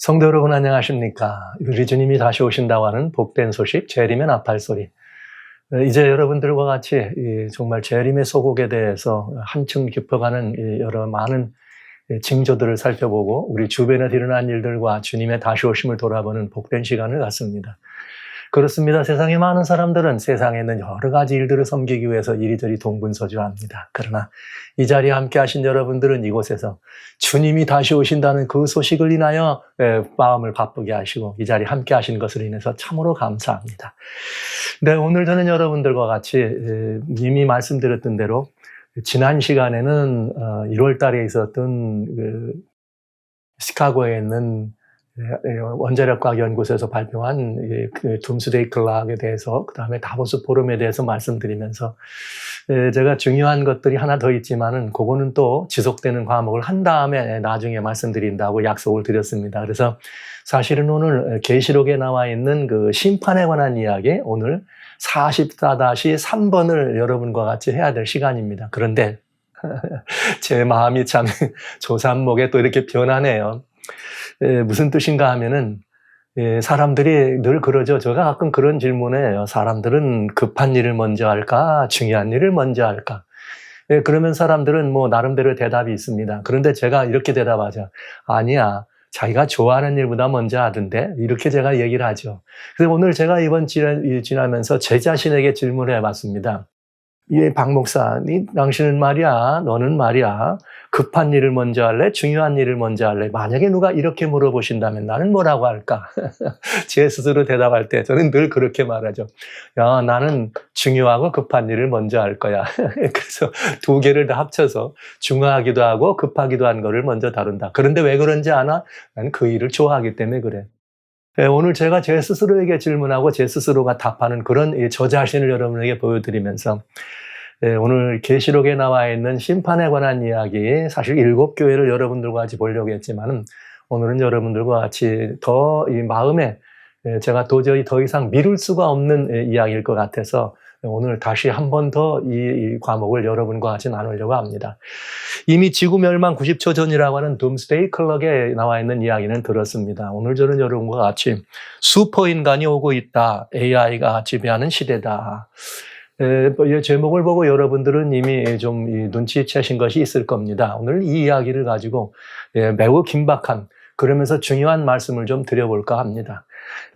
성도 여러분 안녕하십니까? 우리 주님이 다시 오신다고 하는 복된 소식, 재림의 나팔 소리. 이제 여러분들과 같이 정말 재림의 소곡에 대해서 한층 깊어가는 여러 많은 징조들을 살펴보고 우리 주변에 일어난 일들과 주님의 다시 오심을 돌아보는 복된 시간을 갖습니다. 그렇습니다. 세상에 많은 사람들은 세상에 있는 여러 가지 일들을 섬기기 위해서 이리저리 동분서주합니다. 그러나 이 자리에 함께 하신 여러분들은 이곳에서 주님이 다시 오신다는 그 소식을 인하여 마음을 바쁘게 하시고 이 자리에 함께 하신 것을 인해서 참으로 감사합니다. 네, 오늘 저는 여러분들과 같이 이미 말씀드렸던 대로 지난 시간에는 1월 달에 있었던 시카고에 있는 원자력과학 연구소에서 발표한 둠스데이 클락에 대해서, 그 다음에 다보스 포럼에 대해서 말씀드리면서 제가 중요한 것들이 하나 더 있지만은 그거는 또 지속되는 과목을 한 다음에 나중에 말씀드린다고 약속을 드렸습니다. 그래서 사실은 오늘 계시록에 나와 있는 그 심판에 관한 이야기, 오늘 44-3번을 여러분과 같이 해야 될 시간입니다. 그런데 제 마음이 참 조산목에 또 이렇게 변하네요. 무슨 뜻인가 하면은 사람들이 늘 그러죠. 제가 가끔 그런 질문을 해요. 사람들은 급한 일을 먼저 할까? 중요한 일을 먼저 할까? 그러면 사람들은 뭐 나름대로 대답이 있습니다. 그런데 제가 이렇게 대답하죠. 아니야. 자기가 좋아하는 일보다 먼저 하던데, 이렇게 제가 얘기를 하죠. 그래서 오늘 제가 이번 지나면서 제 자신에게 질문을 해봤습니다. 박 목사, 당신은 말이야, 너는 말이야, 급한 일을 먼저 할래? 중요한 일을 먼저 할래? 만약에 누가 이렇게 물어보신다면 나는 뭐라고 할까? 제 스스로 대답할 때 저는 늘 그렇게 말하죠. 야, 나는 중요하고 급한 일을 먼저 할 거야. 그래서 두 개를 다 합쳐서 중요하기도 하고 급하기도 한 거를 먼저 다룬다. 그런데 왜 그런지 아나? 나는 그 일을 좋아하기 때문에 그래. 오늘 제가 제 스스로에게 질문하고 제 스스로가 답하는 그런 저 자신을 여러분에게 보여드리면서 오늘 계시록에 나와 있는 심판에 관한 이야기, 사실 7교회를 여러분들과 같이 보려고 했지만 오늘은 여러분들과 같이 더 이 마음에 제가 도저히 더 이상 미룰 수가 없는 이야기일 것 같아서 오늘 다시 한 번 더 이 과목을 여러분과 같이 나누려고 합니다. 이미 지구 멸망 90초 전이라고 하는 둠스데이 클럭에 나와 있는 이야기는 들었습니다. 오늘 저는 여러분과 같이 슈퍼인간이 오고 있다. AI가 지배하는 시대다. 이 제목을 보고 여러분들은 이미 좀 눈치채신 것이 있을 겁니다. 오늘 이 이야기를 가지고 매우 긴박한, 그러면서 중요한 말씀을 좀 드려볼까 합니다.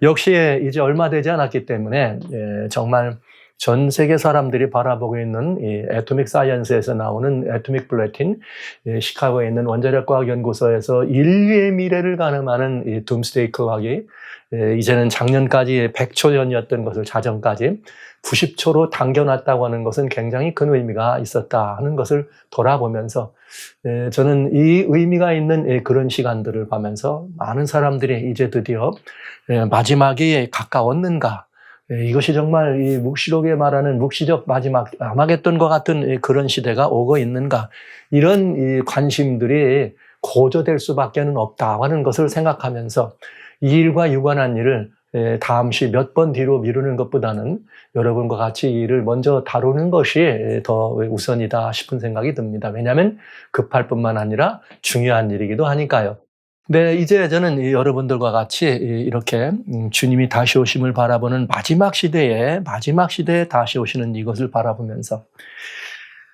역시 이제 얼마 되지 않았기 때문에 정말 전 세계 사람들이 바라보고 있는 이 애토믹 사이언스에서 나오는 애토믹 블래틴, 시카고에 있는 원자력과학 연구소에서 인류의 미래를 가늠하는 이 둠스데이 클락이 이제는 작년까지 100초 전이었던 것을 자정까지 90초로 당겨놨다고 하는 것은 굉장히 큰 의미가 있었다 하는 것을 돌아보면서 저는 이 의미가 있는 그런 시간들을 보면서 많은 사람들이 이제 드디어 마지막이 가까웠는가, 이것이 정말 이 묵시록에 말하는 묵시적 마지막 아마겟돈과 같은 그런 시대가 오고 있는가, 이런 이 관심들이 고조될 수밖에 없다 하는 것을 생각하면서 이 일과 유관한 일을 다음 시 몇 번 뒤로 미루는 것보다는 여러분과 같이 이 일을 먼저 다루는 것이 더 우선이다 싶은 생각이 듭니다. 왜냐하면 급할 뿐만 아니라 중요한 일이기도 하니까요. 네, 이제 저는 여러분들과 같이 이렇게 주님이 다시 오심을 바라보는 마지막 시대에 다시 오시는 이것을 바라보면서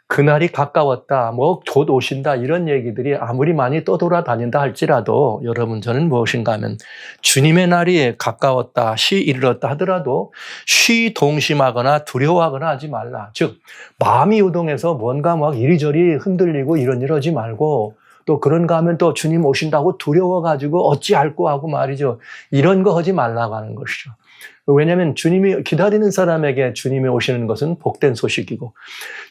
그날이 가까웠다, 뭐 곧 오신다, 이런 얘기들이 아무리 많이 떠돌아다닌다 할지라도 여러분, 저는 무엇인가 하면 주님의 날이 가까웠다, 시 이르렀다 하더라도 쉬 동심하거나 두려워하거나 하지 말라. 즉 마음이 요동해서 뭔가 막 이리저리 흔들리고 이러지 말고, 또 그런가 하면 또 주님 오신다고 두려워가지고 어찌할꼬 하고 말이죠. 이런 거 하지 말라고 하는 것이죠. 왜냐하면 주님이 기다리는 사람에게 주님이 오시는 것은 복된 소식이고,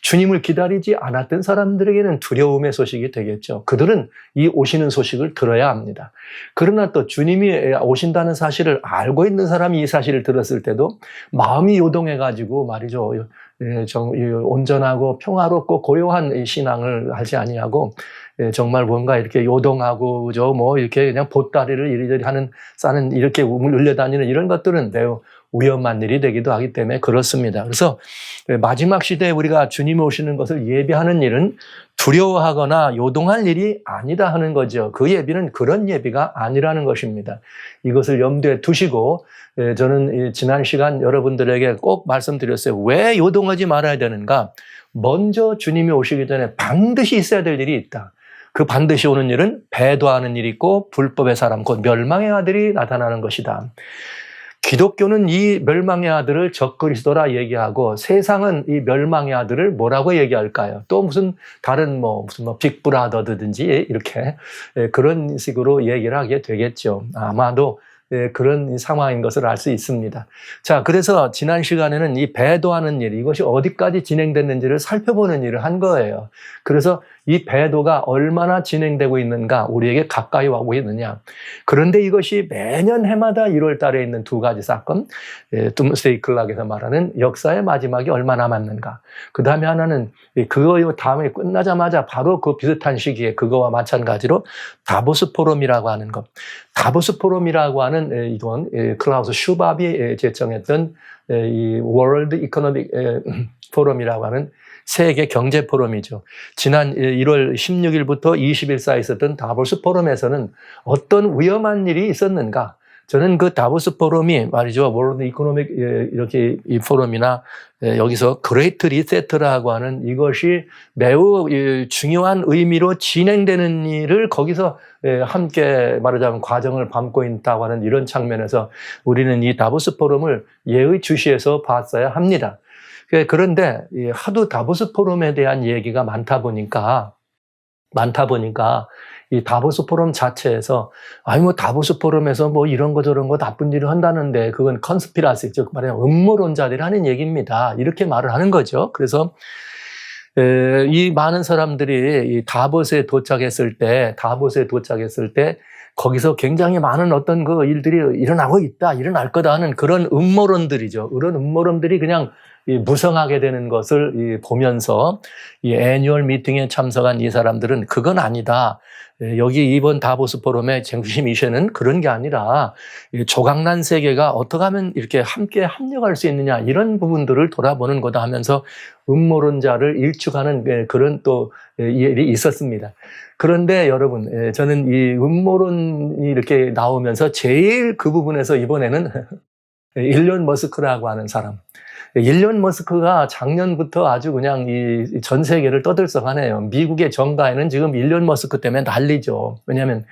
주님을 기다리지 않았던 사람들에게는 두려움의 소식이 되겠죠. 그들은 이 오시는 소식을 들어야 합니다. 그러나 또 주님이 오신다는 사실을 알고 있는 사람이 이 사실을 들었을 때도 마음이 요동해가지고 말이죠. 온전하고 평화롭고 고요한 신앙을 하지 아니하고 정말 뭔가 이렇게 요동하고 이렇게 그냥 보따리를 이리저리 싸는 이렇게 울려다니는 이런 것들은 매우 위험한 일이 되기도 하기 때문에 그렇습니다. 그래서 마지막 시대에 우리가 주님이 오시는 것을 예비하는 일은 두려워하거나 요동할 일이 아니다 하는 거죠. 그 예비는 그런 예비가 아니라는 것입니다. 이것을 염두에 두시고 저는 지난 시간 여러분들에게 꼭 말씀드렸어요. 왜 요동하지 말아야 되는가? 먼저 주님이 오시기 전에 반드시 있어야 될 일이 있다. 그 반드시 오는 일은 배도하는 일이 있고 불법의 사람, 곧 멸망의 아들이 나타나는 것이다. 기독교는 이 멸망의 아들을 적그리스도라 얘기하고 세상은 이 멸망의 아들을 뭐라고 얘기할까요? 또 무슨 다른 무슨 빅브라더든지 이렇게 그런 식으로 얘기를 하게 되겠죠. 아마도 그런 상황인 것을 알 수 있습니다. 자, 그래서 지난 시간에는 이 배도하는 일, 이것이 어디까지 진행됐는지를 살펴보는 일을 한 거예요. 그래서 이 배도가 얼마나 진행되고 있는가, 우리에게 가까이 오고 있느냐. 그런데 이것이 매년 해마다 1월 달에 있는 두 가지 사건, 둠스데이 클락에서 말하는 역사의 마지막이 얼마 남았는가. 그 다음에 하나는 그거 다음에 끝나자마자 바로 그 비슷한 시기에 그거와 마찬가지로 다보스 포럼이라고 하는 것. 다보스 포럼이라고 하는 이건 클라우스 슈밥이 제청했던 이 월드 이코노믹 포럼이라고 하는 세계 경제 포럼이죠. 지난 1월 16일부터 20일 사이에 있었던 다보스 포럼에서는 어떤 위험한 일이 있었는가? 저는 그 다보스 포럼이 말이죠. 월드 이코노믹 이렇게 이 포럼이나 여기서 그레이트 리세트라고 하는 이것이 매우 중요한 의미로 진행되는 일을 거기서 함께 말하자면 과정을 밟고 있다고 하는 이런 측면에서 우리는 이 다보스 포럼을 예의 주시해서 봤어야 합니다. 그런데 하도 다보스 포럼에 대한 얘기가 많다 보니까 이 다보스 포럼 자체에서 다보스 포럼에서 이런 거 저런 거 나쁜 일을 한다는데 그건 컨스피라시, 즉 말하면 음모론자들이 하는 얘기입니다. 이렇게 말을 하는 거죠. 그래서 이 많은 사람들이 이 다보스에 도착했을 때 거기서 굉장히 많은 어떤 그 일들이 일어날 거다 하는 그런 음모론들이죠. 그런 음모론들이 그냥 무성하게 되는 것을 보면서 이 애뉴얼 미팅에 참석한 이 사람들은 그건 아니다. 여기 이번 다보스 포럼의 중심 이슈는 그런 게 아니라 조각난 세계가 어떻게 하면 이렇게 함께 합력할 수 있느냐 이런 부분들을 돌아보는 거다 하면서 음모론자를 일축하는 그런 또 일이 있었습니다. 그런데 여러분, 저는 이 음모론이 이렇게 나오면서 제일 그 부분에서 이번에는 일론 머스크라고 하는 사람. 일론 머스크가 작년부터 아주 그냥 이 전 세계를 떠들썩하네요. 미국의 정가에는 지금 일론 머스크 때문에 난리죠. 왜냐하면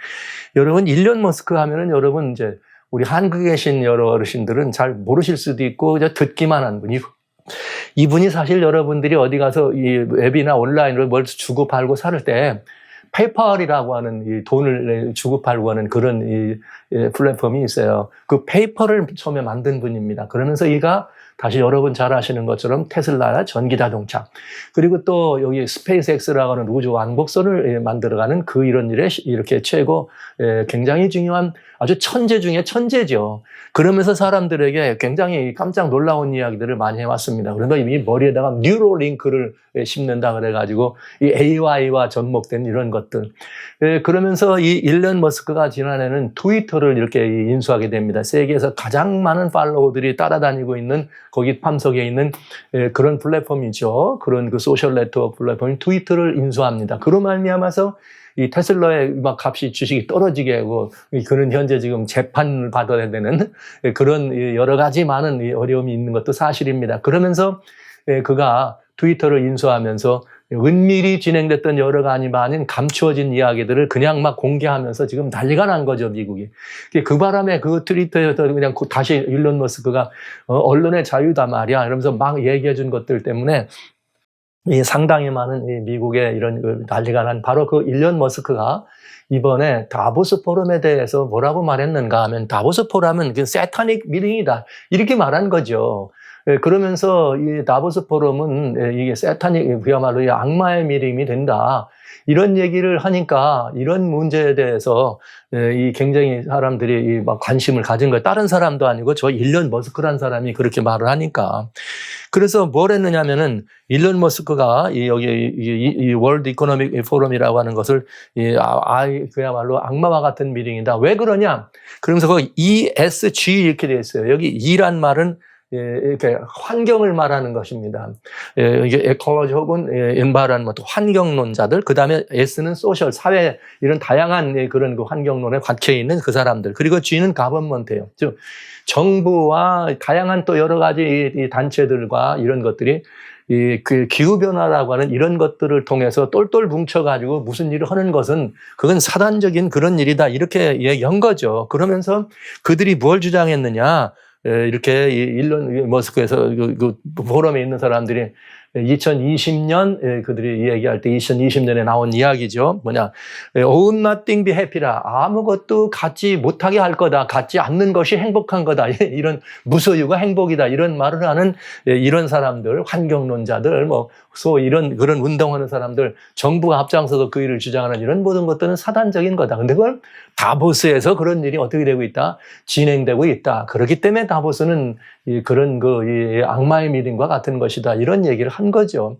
여러분 일론 머스크 하면은 여러분 이제 우리 한국에 계신 여러 어르신들은 잘 모르실 수도 있고 듣기만 한 분이 이분이 사실 여러분들이 어디 가서 이 웹이나 온라인으로 뭘 주고 팔고 살 때 페이펄이라고 하는 이 돈을 주고 팔고 하는 그런 이 플랫폼이 있어요. 그 페이펄을 처음에 만든 분입니다. 그러면서 이가 다시 여러분 잘 아시는 것처럼 테슬라 전기자동차, 그리고 또 여기 스페이스X라고 하는 우주 왕복선을 만들어가는 그 이런 일에 이렇게 최고 굉장히 중요한 아주 천재 중에 천재죠. 그러면서 사람들에게 굉장히 깜짝 놀라운 이야기들을 많이 해왔습니다. 그런데 이 머리에다가 뉴로링크를 심는다 그래가지고 이 AI와 접목된 이런 것들. 그러면서 이 일론 머스크가 지난해는 트위터를 이렇게 인수하게 됩니다. 세계에서 가장 많은 팔로워들이 따라다니고 있는 거기 함석에 있는 그런 플랫폼이죠. 그런 그 소셜 네트워크 플랫폼인 트위터를 인수합니다. 그로 말미암아서 이 테슬라의 막 값이 주식이 떨어지게 하고 그는 현재 지금 재판을 받아야 되는 그런 여러 가지 많은 어려움이 있는 것도 사실입니다. 그러면서 그가 트위터를 인수하면서 은밀히 진행됐던 여러 가지 많은 감추어진 이야기들을 그냥 막 공개하면서 지금 난리가 난 거죠, 미국이. 그 바람에 그 트위터에서 그냥 다시 일론 머스크가 언론의 자유다 말이야 이러면서 막 얘기해 준 것들 때문에 이 상당히 많은 이 미국의 이런 난리가 난 바로 그 일론 머스크가 이번에 다보스 포럼에 대해서 뭐라고 말했는가 하면 다보스 포럼은 그 사타닉 미팅이다 이렇게 말한 거죠. 그러면서 이 다보스 포럼은 이게 사탄이 그야말로 악마의 미림이 된다. 이런 얘기를 하니까 이런 문제에 대해서 이 굉장히 사람들이 막 관심을 가진 거예요. 다른 사람도 아니고 저 일론 머스크라는 사람이 그렇게 말을 하니까. 그래서 뭘 했느냐면은 일론 머스크가 이 월드 이코노믹 포럼이라고 하는 것을 그야말로 악마와 같은 미팅이다. 왜 그러냐? 그러면서 거기 ESG 이렇게 되어 있어요. 여기 E란 말은 이렇게 환경을 말하는 것입니다. 이게 에콜로지 혹은 엔바라는 것도 환경론자들, 그 다음에 S는 소셜, 사회, 이런 다양한 그런 그 환경론에 박혀 있는 그 사람들, 그리고 G는 가버먼트예요. 즉 정부와 다양한 또 여러 가지 이 단체들과 이런 것들이 그 기후변화라고 하는 이런 것들을 통해서 똘똘 뭉쳐가지고 무슨 일을 하는 것은 그건 사단적인 그런 일이다. 이렇게 얘기한 거죠. 그러면서 그들이 뭘 주장했느냐. 이렇게 일론 머스크에서 그 포럼에 있는 사람들이 2020년 그들이 얘기할 때 2020년에 나온 이야기죠. 뭐냐? Own nothing be happy라. 아무것도 갖지 못하게 할 거다. 갖지 않는 것이 행복한 거다. 이런 무소유가 행복이다. 이런 말을 하는 이런 사람들, 환경론자들, 소위 이런 그런 운동하는 사람들, 정부가 앞장서서 그 일을 주장하는 이런 모든 것들은 사단적인 거다. 근데 그걸 다보스에서 그런 일이 어떻게 되고 있다? 진행되고 있다. 그렇기 때문에 다보스는 그런 이 악마의 미림과 같은 것이다. 이런 얘기를 한 거죠.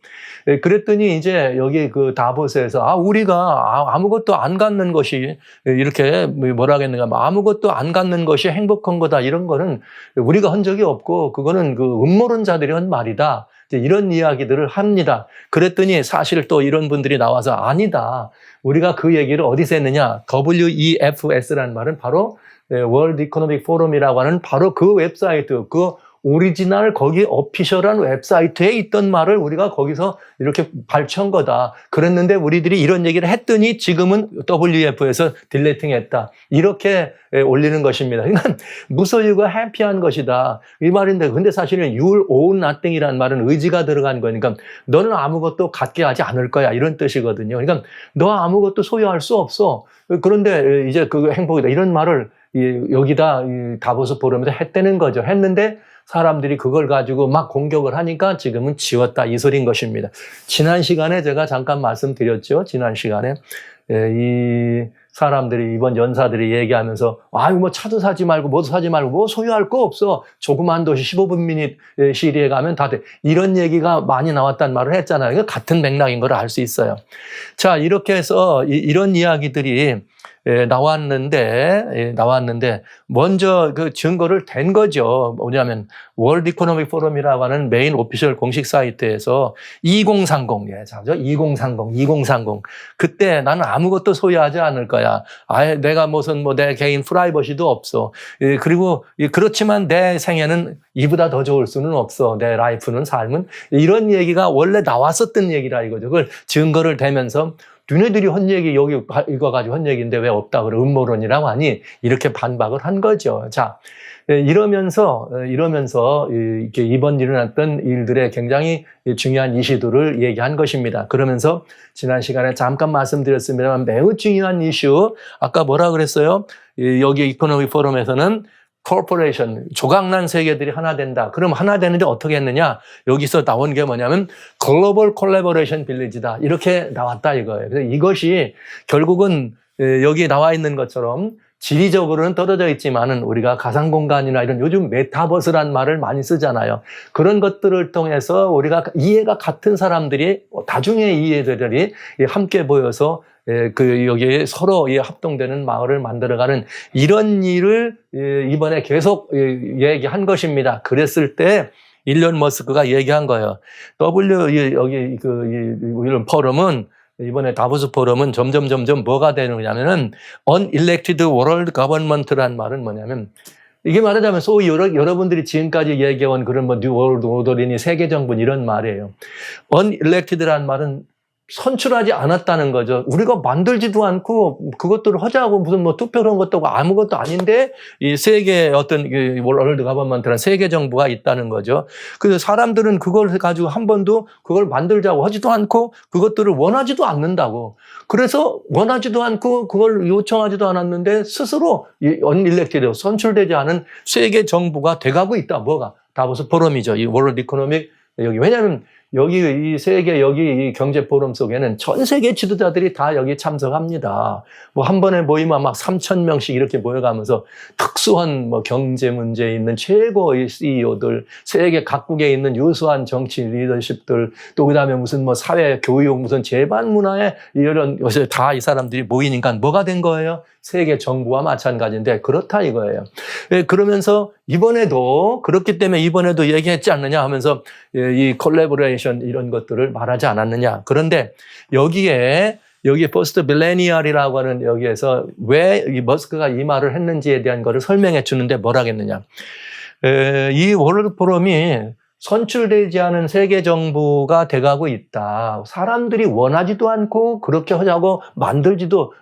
그랬더니 이제 여기 그 다보스에서 우리가 아무것도 안 갖는 것이 이렇게 뭐라 하겠는가, 아무것도 안 갖는 것이 행복한 거다. 이런 거는 우리가 한 적이 없고 그거는 그 음모론자들이 한 말이다. 이런 이야기들을 합니다. 그랬더니 사실 또 이런 분들이 나와서 아니다. 우리가 그 얘기를 어디서 했느냐. WEFS라는 말은 바로 월드 이코노믹 포럼이라고 하는 바로 그 웹사이트, 그 오리지널 거기 오피셜한 웹사이트에 있던 말을 우리가 거기서 이렇게 발췌한 거다. 그랬는데 우리들이 이런 얘기를 했더니 지금은 WF에서 딜레이팅했다. 이렇게 올리는 것입니다. 그러니까 무소유가 해피한 것이다. 이 말인데 근데 사실은 you'll own nothing이라는 말은 의지가 들어간 거니까 너는 아무것도 갖게 하지 않을 거야. 이런 뜻이거든요. 그러니까 너 아무것도 소유할 수 없어. 그런데 이제 그 행복이다. 이런 말을 여기다 다보스 포럼에서 했다는 거죠. 했는데 사람들이 그걸 가지고 막 공격을 하니까 지금은 지웠다. 이 소리인 것입니다. 지난 시간에 제가 잠깐 말씀드렸죠. 지난 시간에 이 사람들이 이번 연사들이 얘기하면서 차도 사지 말고 뭐도 사지 말고 소유할 거 없어. 조그만 도시 15분 미닛 시리에 가면 다 돼. 이런 얘기가 많이 나왔단 말을 했잖아요. 그러니까 같은 맥락인 걸 알 수 있어요. 자, 이렇게 해서 이런 이야기들이 나왔는데 먼저 그 증거를 댄 거죠. 뭐냐면 월드 이코노믹 포럼이라고 하는 메인 오피셜 공식 사이트에서 2030 그때 나는 아무것도 소유하지 않을 거야. 내가 무슨 내 개인 프라이버시도 없어. 그리고 그렇지만 내 생애는 이보다 더 좋을 수는 없어. 내 라이프는 삶은 이런 얘기가 원래 나왔었던 얘기라 이거죠. 그걸 증거를 대면서 너네들이 한 얘기 여기 이거 가지고 한 얘기인데 왜 없다 그래 음모론이라고 하니 이렇게 반박을 한 거죠. 자, 이러면서 이렇게 이번 일어났던 일들의 굉장히 중요한 이슈들을 얘기한 것입니다. 그러면서 지난 시간에 잠깐 말씀드렸습니다만 매우 중요한 이슈 아까 뭐라 그랬어요? 여기 이코노믹 포럼에서는 코퍼레이션, 조각난 세계들이 하나 된다. 그럼 하나 되는데 어떻게 했느냐? 여기서 나온 게 뭐냐면 글로벌 콜래보레이션 빌리지다. 이렇게 나왔다 이거예요. 그래서 이것이 결국은 여기 나와 있는 것처럼 지리적으로는 떨어져 있지만은 우리가 가상공간이나 이런 요즘 메타버스란 말을 많이 쓰잖아요. 그런 것들을 통해서 우리가 이해가 같은 사람들이 다중의 이해들이 함께 모여서 여기에 서로 합동되는 마을을 만들어가는 이런 일을 이번에 계속 얘기한 것입니다. 그랬을 때 일론 머스크가 얘기한 거예요. 이런 포럼은 이번에 다보스 포럼은 점점 뭐가 되느냐면은 unelected world government라는 말은 뭐냐면 이게 말하자면 소위 여러분들이 지금까지 얘기해온 그런 뉴 월드 오더리니 세계 정부 이런 말이에요. unelected라는 말은 선출하지 않았다는 거죠. 우리가 만들지도 않고 그것들을 하자고 무슨 뭐 투표를 한 것도 아무것도 아닌데 이 세계 어떤 월드 가버먼트란 세계 정부가 있다는 거죠. 그래서 사람들은 그걸 가지고 한 번도 그걸 만들자고 하지도 않고 그것들을 원하지도 않는다고. 그래서 원하지도 않고 그걸 요청하지도 않았는데 스스로 언일렉티드 선출되지 않은 세계 정부가 돼가고 있다. 뭐가? 다보스 포럼이죠. 이 월드 이코노믹 여기. 왜냐하면 여기 이 세계 여기 이 경제 포럼 속에는 전 세계 지도자들이 다 여기 참석합니다. 뭐 한 번에 모이면 막 3,000명씩 이렇게 모여가면서 특수한 뭐 경제 문제에 있는 최고의 CEO들, 세계 각국에 있는 유수한 정치 리더십들, 또 그다음에 무슨 뭐 사회 교육 무슨 제반 문화에 이런 것을 다 이 사람들이 모이니까 뭐가 된 거예요? 세계 정부와 마찬가지인데 그렇다 이거예요. 그러면서 이번에도 그렇기 때문에 이번에도 얘기했지 않느냐 하면서 이 콜래보레이션 이런 것들을 말하지 않았느냐. 그런데 여기에 포스트 밀레니얼이라고 하는 여기에서 왜 이 머스크가 이 말을 했는지에 대한 것을 설명해 주는데 뭐라겠느냐. 이 월드 포럼이 선출되지 않은 세계 정부가 돼가고 있다. 사람들이 원하지도 않고 그렇게 하자고 만들지도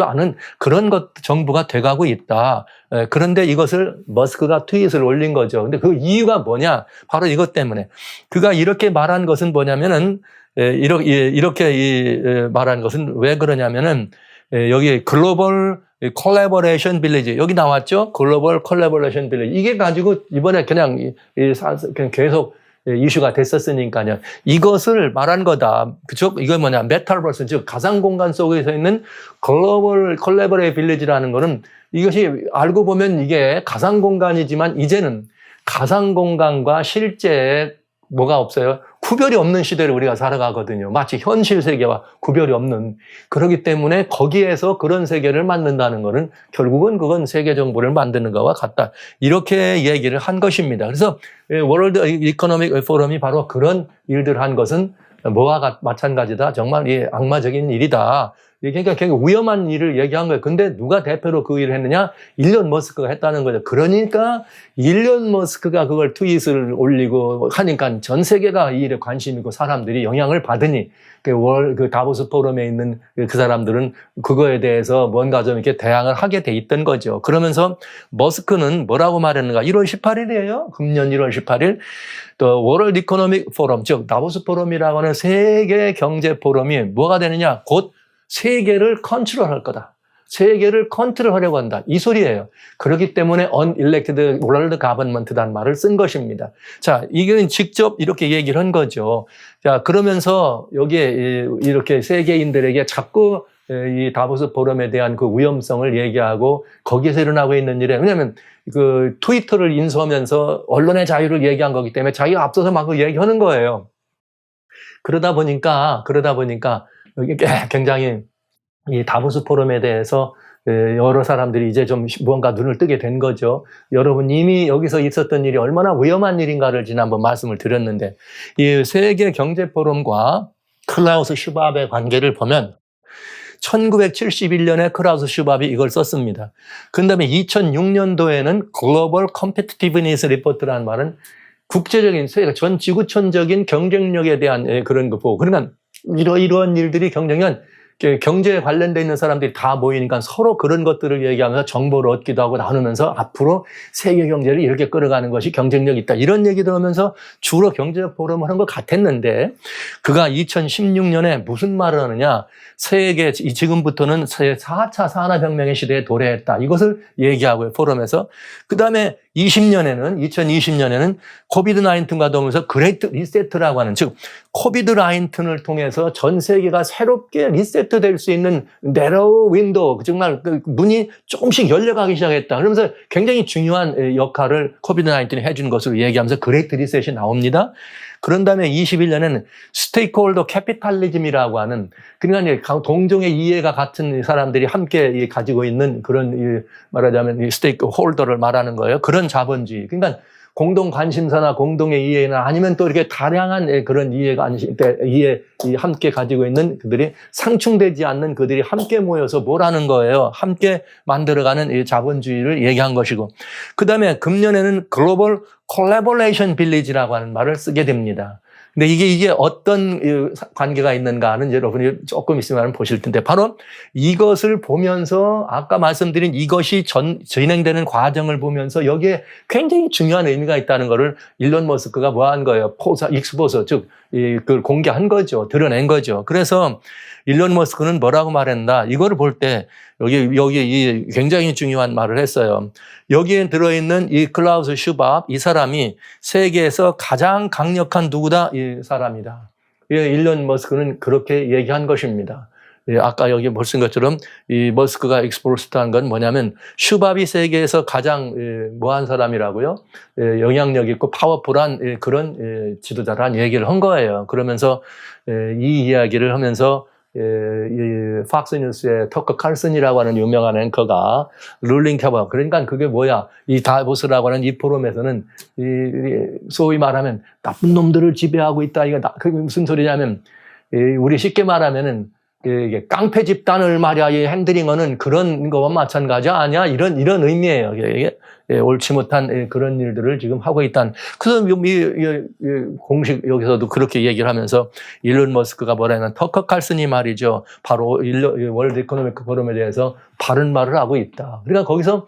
않은 그런 정부가 돼가고 있다. 그런데 이것을 머스크가 트윗을 올린 거죠. 근데 그 이유가 뭐냐? 바로 이것 때문에. 그가 이렇게 말한 것은 뭐냐면은 이렇게 말한 것은 왜 그러냐면은 여기 글로벌 콜래보레이션 빌리지 여기 나왔죠? 글로벌 콜래보레이션 빌리지 이게 가지고 이번에 그냥 계속 이슈가 됐었으니까요. 이것을 말한 거다. 그죠? 이거 뭐냐? 메타버스 즉 가상 공간 속에서 있는 글로벌 콜래보레이션 빌리지라는 거는 이것이 알고 보면 이게 가상 공간이지만 이제는 가상 공간과 실제 뭐가 없어요? 구별이 없는 시대를 우리가 살아가거든요. 마치 현실 세계와 구별이 없는. 그렇기 때문에 거기에서 그런 세계를 만든다는 것은 결국은 그건 세계 정부를 만드는 것과 같다. 이렇게 얘기를 한 것입니다. 그래서 월드 이코노믹 포럼이 바로 그런 일들을 한 것은 뭐와 마찬가지다. 정말 악마적인 일이다. 그러니까 굉장히 위험한 일을 얘기한 거예요. 근데 누가 대표로 그 일을 했느냐? 일론 머스크가 했다는 거죠. 그러니까 일론 머스크가 그걸 트윗을 올리고 하니까 전 세계가 이 일에 관심 있고 사람들이 영향을 받으니 그 다보스 포럼에 있는 그 사람들은 그거에 대해서 뭔가 좀 이렇게 대항을 하게 돼 있던 거죠. 그러면서 머스크는 뭐라고 말했는가? 1월 18일이에요. 금년 1월 18일. 또 월드 이코노믹 포럼, 즉 다보스 포럼이라고 하는 세계 경제 포럼이 뭐가 되느냐? 곧 세계를 컨트롤할 거다. 세계를 컨트롤하려고 한다. 이 소리예요. 그렇기 때문에 unelected world government라는 말을 쓴 것입니다. 자, 이건 직접 이렇게 얘기를 한 거죠. 자, 그러면서 여기에 이렇게 세계인들에게 자꾸 이 다보스 포럼에 대한 그 위험성을 얘기하고 거기에서 일어나고 있는 일에 왜냐하면 그 트위터를 인수하면서 언론의 자유를 얘기한 거기 때문에 자기가 앞서서 막 얘기하는 거예요. 그러다 보니까 여기 굉장히 이 다보스 포럼에 대해서 여러 사람들이 이제 좀 무언가 눈을 뜨게 된 거죠. 여러분 이미 여기서 있었던 일이 얼마나 위험한 일인가를 지난번 말씀을 드렸는데 이 세계 경제 포럼과 클라우스 슈밥의 관계를 보면 1971년에 클라우스 슈밥이 이걸 썼습니다. 그 다음에 2006년도에는 글로벌 컴피티티브니스 리포트라는 말은 국제적인 전 지구촌적인 경쟁력에 대한 그런 거 보고 그러면 이러한 일들이 경제에 관련돼 있는 사람들이 다 모이니까 서로 그런 것들을 얘기하면서 정보를 얻기도 하고 나누면서 앞으로 세계 경제를 이렇게 끌어가는 것이 경쟁력이 있다. 이런 얘기 들으면서 주로 경제 포럼을 한 것 같았는데 그가 2016년에 무슨 말을 하느냐. 지금부터는 4차 산업혁명의 시대에 도래했다. 이것을 얘기하고요. 포럼에서. 그 다음에 2020년에는 코비드-19과 더불어서 그레이트 리세트라고 하는 즉 코비드-19을 통해서 전 세계가 새롭게 리세트될 수 있는 네로우 윈도우 정말 그 문이 조금씩 열려가기 시작했다. 그러면서 굉장히 중요한 역할을 코비드-19이 해준 것으로 얘기하면서 그레이트 리셋이 나옵니다. 그런 다음에 21년에는 스테이크홀더 캐피탈리즘이라고 하는 그러니까 동종의 이해가 같은 사람들이 함께 가지고 있는 그런 말하자면 스테이크홀더를 말하는 거예요. 그런 자본주의. 그러니까 공동 관심사나 공동의 이해나 아니면 또 이렇게 다양한 그런 이해 함께 가지고 있는 그들이 상충되지 않는 그들이 함께 모여서 뭘 하는 거예요? 함께 만들어가는 이 자본주의를 얘기한 것이고 그 다음에 금년에는 글로벌 콜래보레이션 빌리지라고 하는 말을 쓰게 됩니다. 근데 이게 어떤 관계가 있는가는 여러분이 조금 있으면 보실 텐데, 바로 이것을 보면서 아까 말씀드린 이것이 진행되는 과정을 보면서 여기에 굉장히 중요한 의미가 있다는 것을 일론 머스크가 뭐 한 거예요? 익스포서, 즉, 그걸 공개한 거죠. 드러낸 거죠. 그래서 일론 머스크는 뭐라고 말했나? 이거를 볼 때 여기 굉장히 중요한 말을 했어요. 여기에 들어있는 이 클라우스 슈밥, 이 사람이 세계에서 가장 강력한 누구다? 이 사람이다. 일론 머스크는 그렇게 얘기한 것입니다. 아까 여기 보신 것처럼 이 머스크가 익스포스트한 건 뭐냐면 슈밥이 세계에서 가장 뭐한 사람이라고요? 영향력 있고 파워풀한 그런 지도자라는 얘기를 한 거예요. 그러면서 이 이야기를 하면서 이 팍스뉴스의 터커 칼슨이라고 하는 유명한 앵커가 룰링 캐버, 그러니까 그게 뭐야? 이 다보스라고 하는 이 포럼에서는 소위 말하면 나쁜 놈들을 지배하고 있다. 그게 무슨 소리냐면 우리 쉽게 말하면은 이게 깡패 집단을 말이야, 이 핸들링어는 그런 거와 마찬가지 아니야? 이런 의미예요. 이게 옳지 못한 그런 일들을 지금 하고 있다는. 그래서 공식 여기서도 그렇게 얘기를 하면서 일론 머스크가 뭐라면 터커 칼슨이 말이죠. 바로 월드 이코노믹 포럼에 대해서 바른 말을 하고 있다. 그러니까 거기서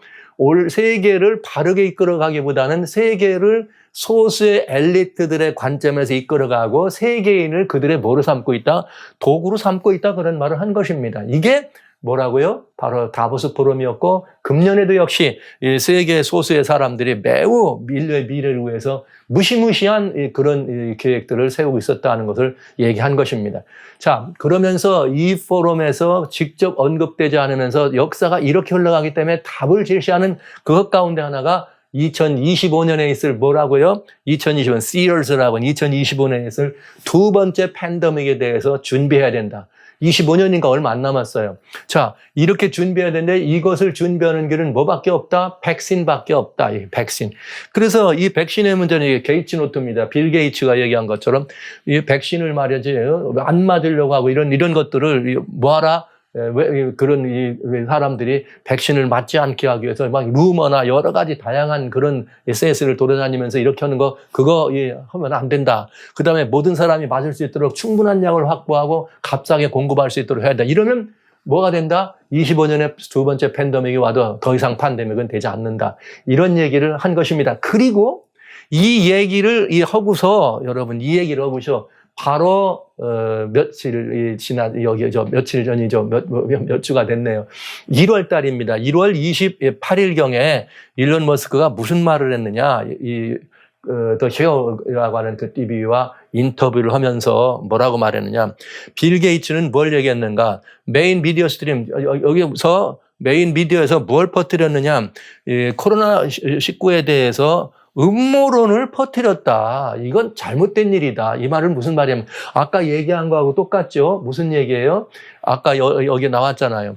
세계를 바르게 이끌어가기보다는 세계를 소수의 엘리트들의 관점에서 이끌어가고 세계인을 그들의 뭐로 삼고 있다? 도구로 삼고 있다. 그런 말을 한 것입니다. 이게 뭐라고요? 바로 다보스 포럼이었고, 금년에도 역시 세계 소수의 사람들이 매우 인류의 미래를 위해서 무시무시한 그런 계획들을 세우고 있었다는 것을 얘기한 것입니다. 자, 그러면서 이 포럼에서 직접 언급되지 않으면서 역사가 이렇게 흘러가기 때문에 답을 제시하는 그것 가운데 하나가 2025년에 있을 뭐라고요? 2025년 Sears라고 2025년에 있을 두 번째 팬데믹에 대해서 준비해야 된다. 25년인가 얼마 안 남았어요. 자, 이렇게 준비해야 되는데 이것을 준비하는 길은 뭐밖에 없다? 백신밖에 없다. 이 백신. 그래서 이 백신의 문제는 이게 게이츠 노트입니다. 빌 게이츠가 얘기한 것처럼 이 백신을 말이지 안 맞으려고 하고 이런 것들을 뭐하라? 왜 그런 이 사람들이 백신을 맞지 않게 하기 위해서 막 루머나 여러 가지 다양한 그런 SNS를 돌아다니면서 이렇게 하는 거 그거 하면 안 된다. 그다음에 모든 사람이 맞을 수 있도록 충분한 양을 확보하고 값싸게 공급할 수 있도록 해야 된다. 이러면 뭐가 된다? 25년에 두 번째 팬데믹이 와도 더 이상 팬데믹은 되지 않는다. 이런 얘기를 한 것입니다. 그리고 이 얘기를 하고서 여러분 이 얘기를 하고서 바로 며칠 며칠 전이죠. 몇 주가 됐네요. 1월 달입니다. 1월 28일경에 일론 머스크가 무슨 말을 했느냐? 더 히어라고 하는 그 TV와 인터뷰를 하면서 뭐라고 말했느냐? 빌 게이츠는 뭘 얘기했는가? 메인 미디어 스트림 여기서 메인 미디어에서 뭘 퍼뜨렸느냐? 코로나19에 대해서 음모론을 퍼뜨렸다. 이건 잘못된 일이다. 이 말은 무슨 말이냐면 아까 얘기한 거하고 똑같죠. 무슨 얘기예요? 아까 여기 나왔잖아요.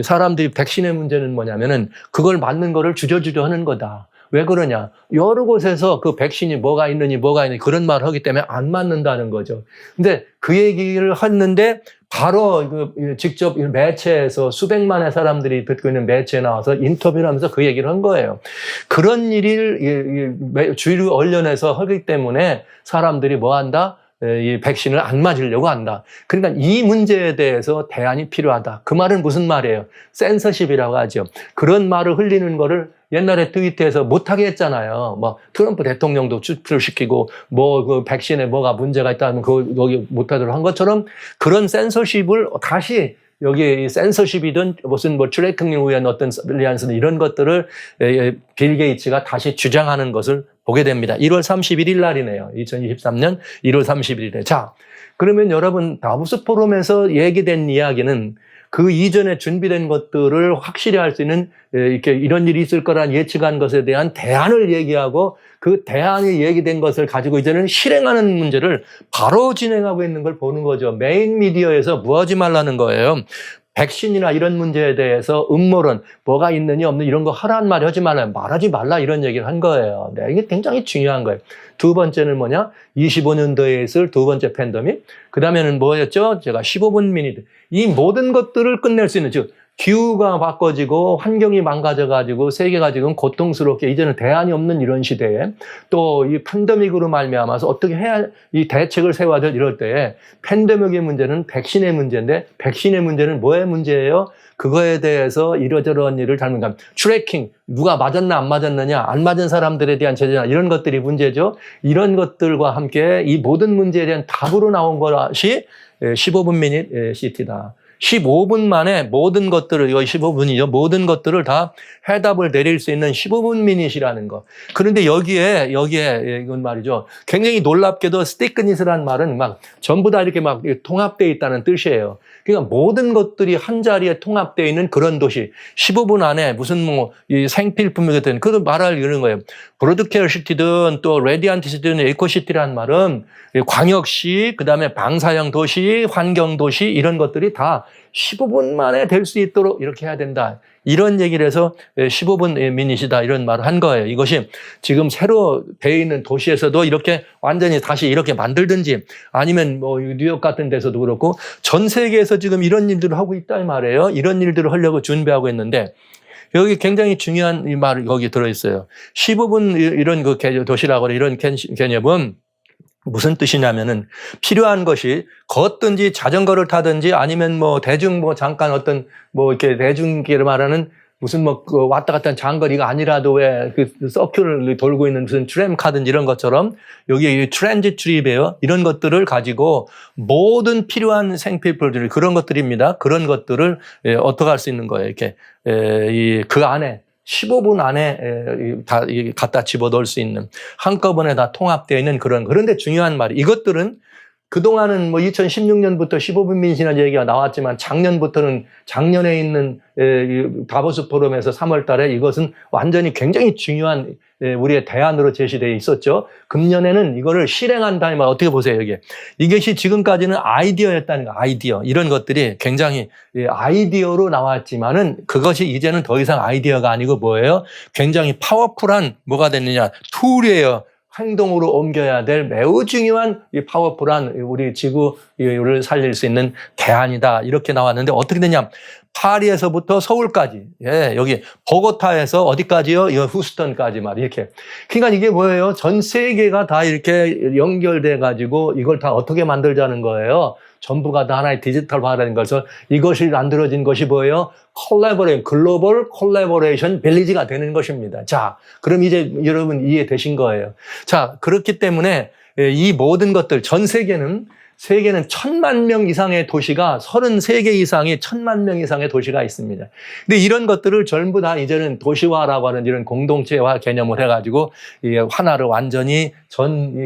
사람들이 백신의 문제는 뭐냐면은 그걸 맞는 거를 주저주저 하는 거다. 왜 그러냐? 여러 곳에서 그 백신이 뭐가 있느니 그런 말을 하기 때문에 안 맞는다는 거죠. 근데 그 얘기를 했는데 바로 직접 매체에서 수백만의 사람들이 듣고 있는 매체에 나와서 인터뷰를 하면서 그 얘기를 한 거예요. 그런 일을 주류 언론에서 하기 때문에 사람들이 뭐 한다? 이 백신을 안 맞으려고 한다. 그러니까 이 문제에 대해서 대안이 필요하다. 그 말은 무슨 말이에요? 센서십이라고 하죠. 그런 말을 흘리는 거를 옛날에 트위터에서 못하게 했잖아요. 뭐 트럼프 대통령도 추출시키고 그 백신에 뭐가 문제가 있다면 여기 못하도록 한 것처럼 그런 센서십을 다시 여기 이 센서십이든 무슨 트래킹을 위한 어떤 서빌리언스는 이런 것들을 빌 게이츠가 다시 주장하는 것을 보게 됩니다. 1월 31일 날이네요. 2023년 1월 31일에. 자, 그러면 여러분 다보스 포럼에서 얘기된 이야기는 그 이전에 준비된 것들을 확실히 할 수 있는 이렇게 이런 일이 있을 거란 예측한 것에 대한 대안을 얘기하고 그 대안이 얘기된 것을 가지고 이제는 실행하는 문제를 바로 진행하고 있는 걸 보는 거죠. 메인 미디어에서 뭐 하지 말라는 거예요. 백신이나 이런 문제에 대해서 음모론, 뭐가 있느니 없느니 이런 거 하라는 말이 하지 말아요. 말하지 말라 이런 얘기를 한 거예요. 네, 이게 굉장히 중요한 거예요. 두 번째는 뭐냐? 25년도에 있을 두 번째 팬데믹. 그 다음에는 뭐였죠? 제가 15분 미니트. 이 모든 것들을 끝낼 수 있는, 즉 기후가 바꿔지고 환경이 망가져가지고 세계가 지금 고통스럽게 이제는 대안이 없는 이런 시대에 또 이 팬데믹으로 말미암아서 어떻게 해야 이 대책을 세워야 될 이럴 때에 팬데믹의 문제는 백신의 문제인데 백신의 문제는 뭐의 문제예요? 그거에 대해서 이러저러한 일을 잘못하면 트래킹, 누가 맞았나 안 맞았느냐, 안 맞은 사람들에 대한 제재나 이런 것들이 문제죠. 이런 것들과 함께 이 모든 문제에 대한 답으로 나온 것이 15분 미닛 CT다. 15분 만에 모든 것들을, 이거 15분이죠. 모든 것들을 다 해답을 내릴 수 있는 15분 미닛이라는 거. 그런데 여기에, 이건 말이죠. 굉장히 놀랍게도 스티크닛이라는 말은 막 전부 다 이렇게 막 통합되어 있다는 뜻이에요. 그러니까 모든 것들이 한 자리에 통합되어 있는 그런 도시. 15분 안에 무슨 이 생필품이 같은, 그런 말을 이러는 거예요. 브로드케어 시티든 또 레디안트 시티든 에코시티라는 말은 광역시, 그 다음에 방사형 도시, 환경 도시, 이런 것들이 다 15분 만에 될 수 있도록 이렇게 해야 된다. 이런 얘기를 해서 15분 미닛이다 이런 말을 한 거예요. 이것이 지금 새로 돼 있는 도시에서도 이렇게 완전히 다시 이렇게 만들든지 아니면 뭐 뉴욕 같은 데서도 그렇고 전 세계에서 지금 이런 일들을 하고 있다 이 말이에요. 이런 일들을 하려고 준비하고 있는데 여기 굉장히 중요한 이 말이 여기 들어있어요. 15분 이런 그 도시라고 이런 개념은 무슨 뜻이냐면은 필요한 것이 걷든지 자전거를 타든지 아니면 뭐 대중 뭐 잠깐 어떤 뭐 이렇게 대중기를 말하는 무슨 뭐 그 왔다 갔다 하는 장거리가 아니라도 왜 그 서큐를 돌고 있는 무슨 트램 카든지 이런 것처럼 여기 트랜짓 트립이에요. 이런 것들을 가지고 모든 필요한 생필품들 그런 것들입니다. 그런 것들을 어떻게 할 수 있는 거예요. 이렇게 그 안에 15분 안에 다 갖다 집어넣을 수 있는 한꺼번에 다 통합되어 있는 그런데 중요한 말이 이것들은 그동안은 뭐 2016년부터 15분 민심이라는 얘기가 나왔지만 작년에 있는 다보스 포럼에서 3월 달에 이것은 완전히 굉장히 중요한 우리의 대안으로 제시되어 있었죠. 금년에는 이거를 실행한다. 어떻게 보세요, 여기. 이것이 지금까지는 아이디어였다는 거, 아이디어. 이런 것들이 굉장히 아이디어로 나왔지만은 그것이 이제는 더 이상 아이디어가 아니고 뭐예요? 굉장히 파워풀한 뭐가 됐느냐? 툴이에요. 행동으로 옮겨야 될 매우 중요한 이 파워풀한 우리 지구를 살릴 수 있는 대안이다. 이렇게 나왔는데 어떻게 되냐? 파리에서부터 서울까지, 여기 보고타에서 어디까지요? 후스턴까지 말 이렇게. 그러니까 이게 뭐예요? 전 세계가 다 이렇게 연결돼 가지고 이걸 다 어떻게 만들자는 거예요? 전부가 다 하나의 디지털화라는 것을 이것이 만들어진 것이 뭐예요? 글로벌 콜라보레이션 빌리지가 되는 것입니다. 자, 그럼 이제 여러분 이해되신 거예요. 자, 그렇기 때문에 이 모든 것들 전 세계는 1,000만 명 이상의 도시가 33개 이상의 1,000만 명 이상의 도시가 있습니다. 근데 이런 것들을 전부 다 이제는 도시화라고 하는 이런 공동체화 개념을 해가지고 하나를 완전히